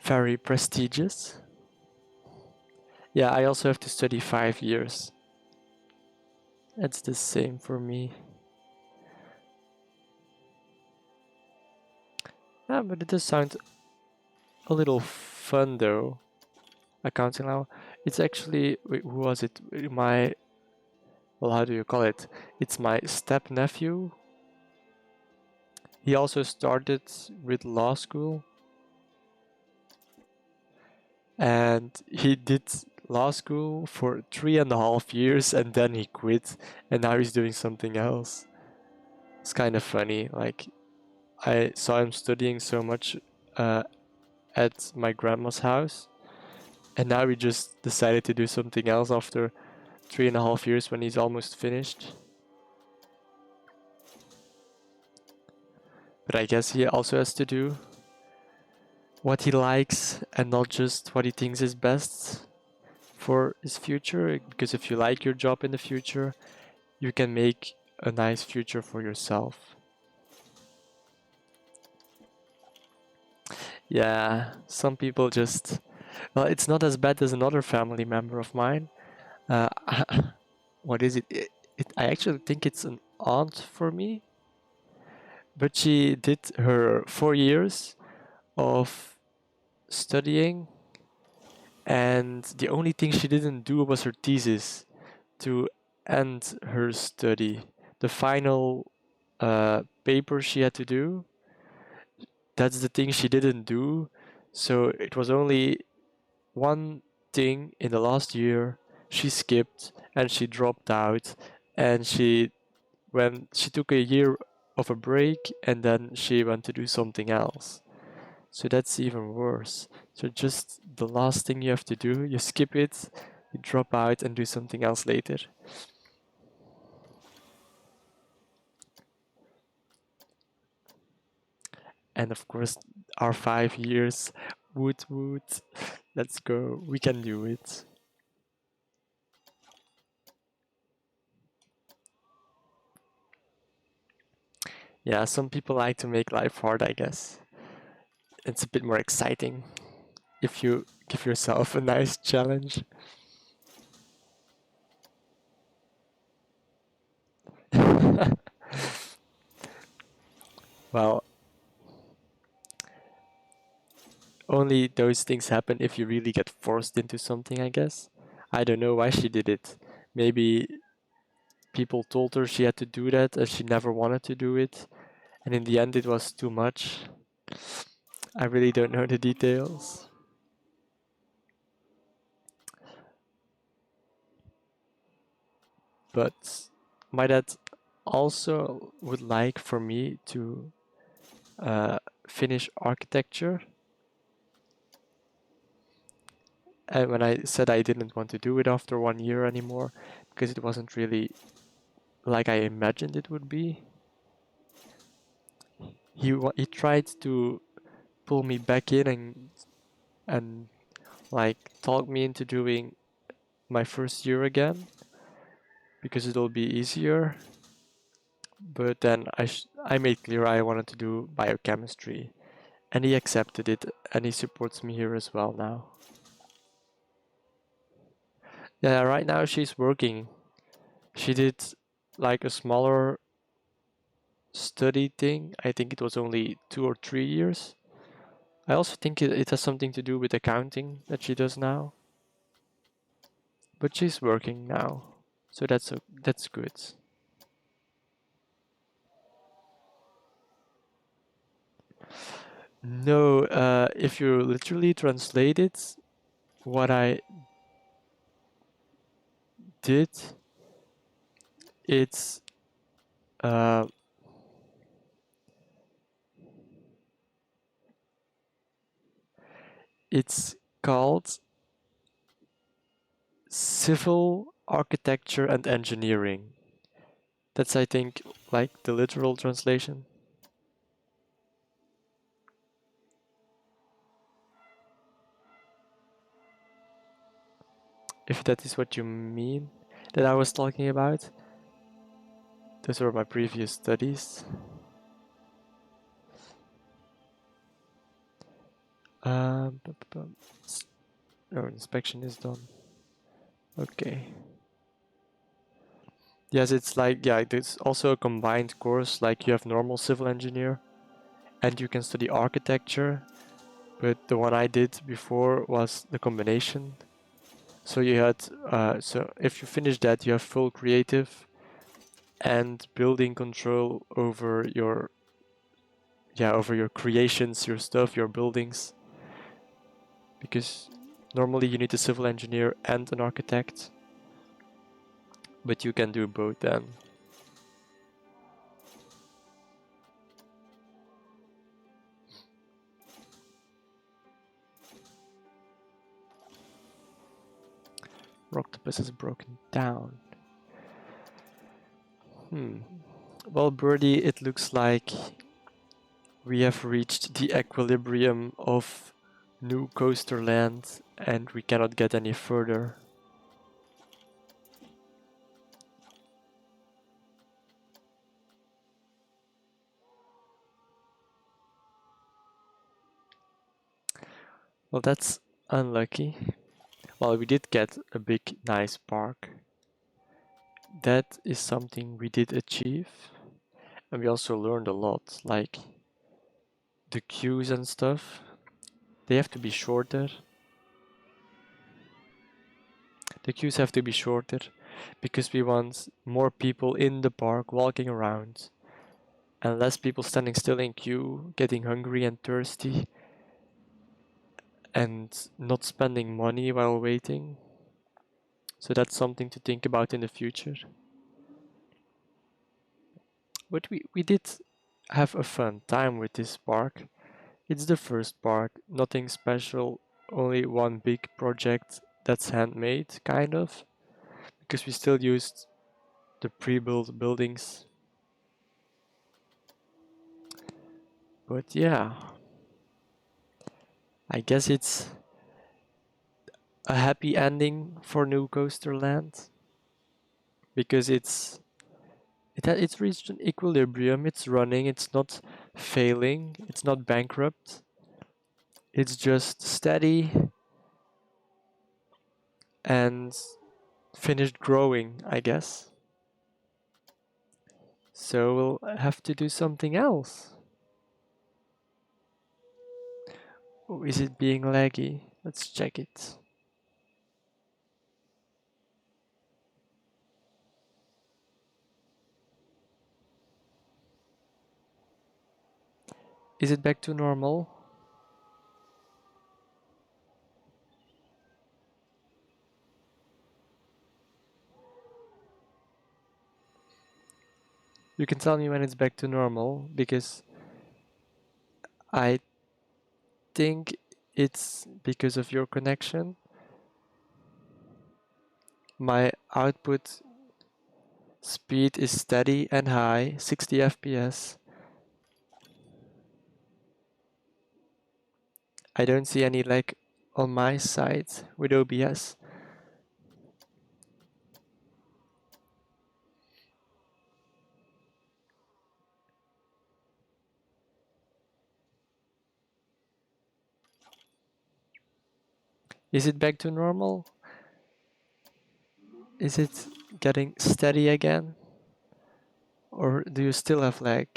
very prestigious. Yeah, I also have to study 5 years. It's the same for me. Yeah, but it does sound a little fun though. Accounting law. It's actually, wait, who was it? My, well, how do you call it? It's my step nephew. He also started with law school and he did law school for 3.5 years and then he quit and now he's doing something else. It's kind of funny. Like, I saw him studying so much uh, at my grandma's house, and now he just decided to do something else after 3.5 years when he's almost finished. But I guess he also has to do what he likes and not just what he thinks is best for his future. Because if you like your job in the future, you can make a nice future for yourself. Yeah, some people just, well, it's not as bad as another family member of mine. Uh, what is it? I actually think it's an aunt for me, but she did her 4 years of studying, and the only thing she didn't do was her thesis to end her study. The final paper she had to do, that's the thing she didn't do. So it was only one thing in the last year she skipped and she dropped out, and she took a year of a break and then she went to do something else. So that's even worse. So just the last thing you have to do, you skip it, you drop out and do something else later. And of course, our 5 years, woot woot, let's go, we can do it. Yeah, some people like to make life hard, I guess. It's a bit more exciting if you give yourself a nice challenge. Well, only those things happen if you really get forced into something, I guess. I don't know why she did it. Maybe people told her she had to do that and she never wanted to do it. And in the end, it was too much. I really don't know the details. But my dad also would like for me to finish architecture. And when I said I didn't want to do it after 1 year anymore, because it wasn't really like I imagined it would be, he tried to pull me back in and like talk me into doing my first year again because it'll be easier. But then I made clear I wanted to do biochemistry, and he accepted it, and he supports me here as well now. Yeah, right now she's working. She did like a smaller study thing. I think it was only 2 or 3 years. I also think it has something to do with accounting that she does now. But she's working now, so that's good. No, if you literally translate it, what I did, it's uh, it's called civil architecture and engineering. That's, I think, like the literal translation. If that is what you mean that I was talking about. Those were my previous studies. Oh, inspection is done. Okay. Yes, it's like, yeah, it's also a combined course, like you have normal civil engineer and you can study architecture, but the one I did before was the combination. So you had, so if you finish that, you have full creative and building control over your, yeah, over your creations, your stuff, your buildings. Because normally you need a civil engineer and an architect, but you can do both then. Octopus is broken down. Well, Birdie, it looks like we have reached the equilibrium of new coaster land and we cannot get any further. Well, that's unlucky. Well, we did get a big, nice park. That is something we did achieve. And we also learned a lot, like the queues and stuff. They have to be shorter. The queues have to be shorter. because we want more people in the park walking around and less people standing still in queue, getting hungry and thirsty and not spending money while waiting. So that's something to think about in the future. But we did have a fun time with this park. It's the first park, nothing special, only one big project that's handmade, kind of, because we still used the pre-built buildings. But yeah, I guess it's a happy ending for New Coaster Land because it's reached an equilibrium. It's running. It's not failing. It's not bankrupt. It's just steady and finished growing, I guess. So we'll have to do something else. Oh, is it being laggy? Let's check it. Is it back to normal? You can tell me when it's back to normal because I think it's because of your connection. My output speed is steady and high, 60 FPS. I don't see any lag on my side with OBS. Is it back to normal? Is it getting steady again? Or do you still have lag?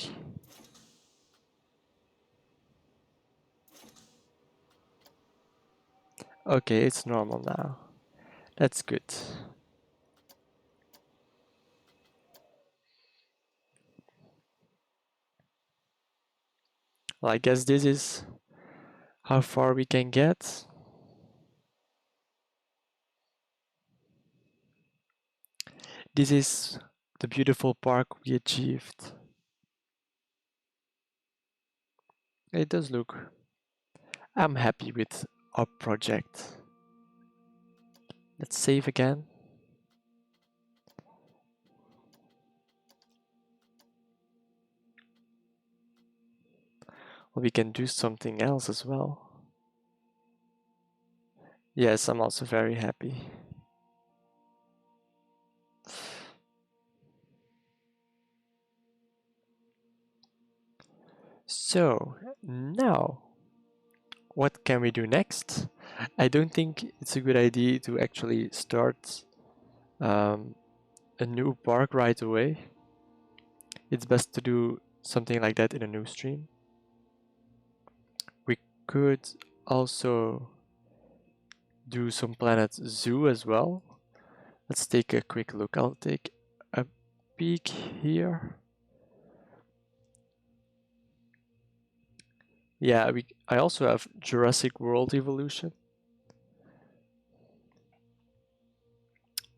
Okay, it's normal now. That's good. Well, I guess this is how far we can get. This is the beautiful park we achieved. It does look. I'm happy with our project. Let's save again. Well, we can do something else as well. Yes, I'm also very happy. So, now, what can we do next? I don't think it's a good idea to actually start a new park right away. It's best to do something like that in a new stream. We could also do some Planet Zoo as well. Let's take a quick look. I'll take a peek here. Yeah, I also have Jurassic World Evolution.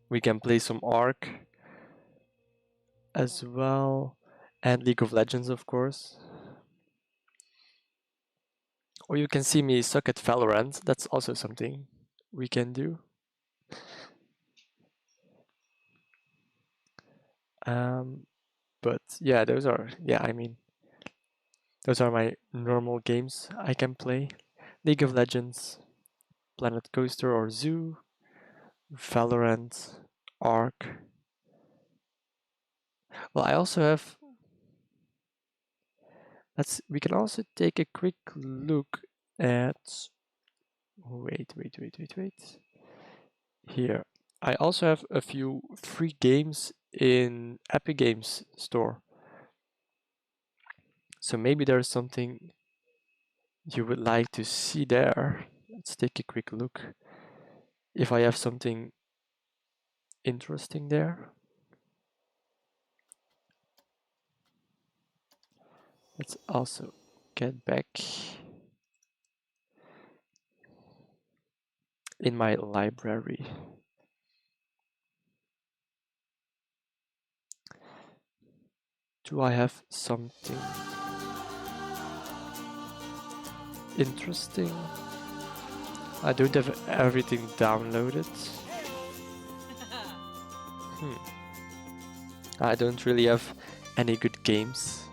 We can play some Ark as well, and League of Legends, of course. Or you can see me suck at Valorant. That's also something we can do. But yeah, those are those are my normal games I can play. League of Legends, Planet Coaster or Zoo, Valorant, Ark. Well, I also have. We can also take a quick look at. Wait. Here, I also have a few free games in Epic Games Store. So maybe there's something you would like to see there. Let's take a quick look. If I have something interesting there. Let's also get back in my library. Do I have something interesting? I don't have everything downloaded. I don't really have any good games.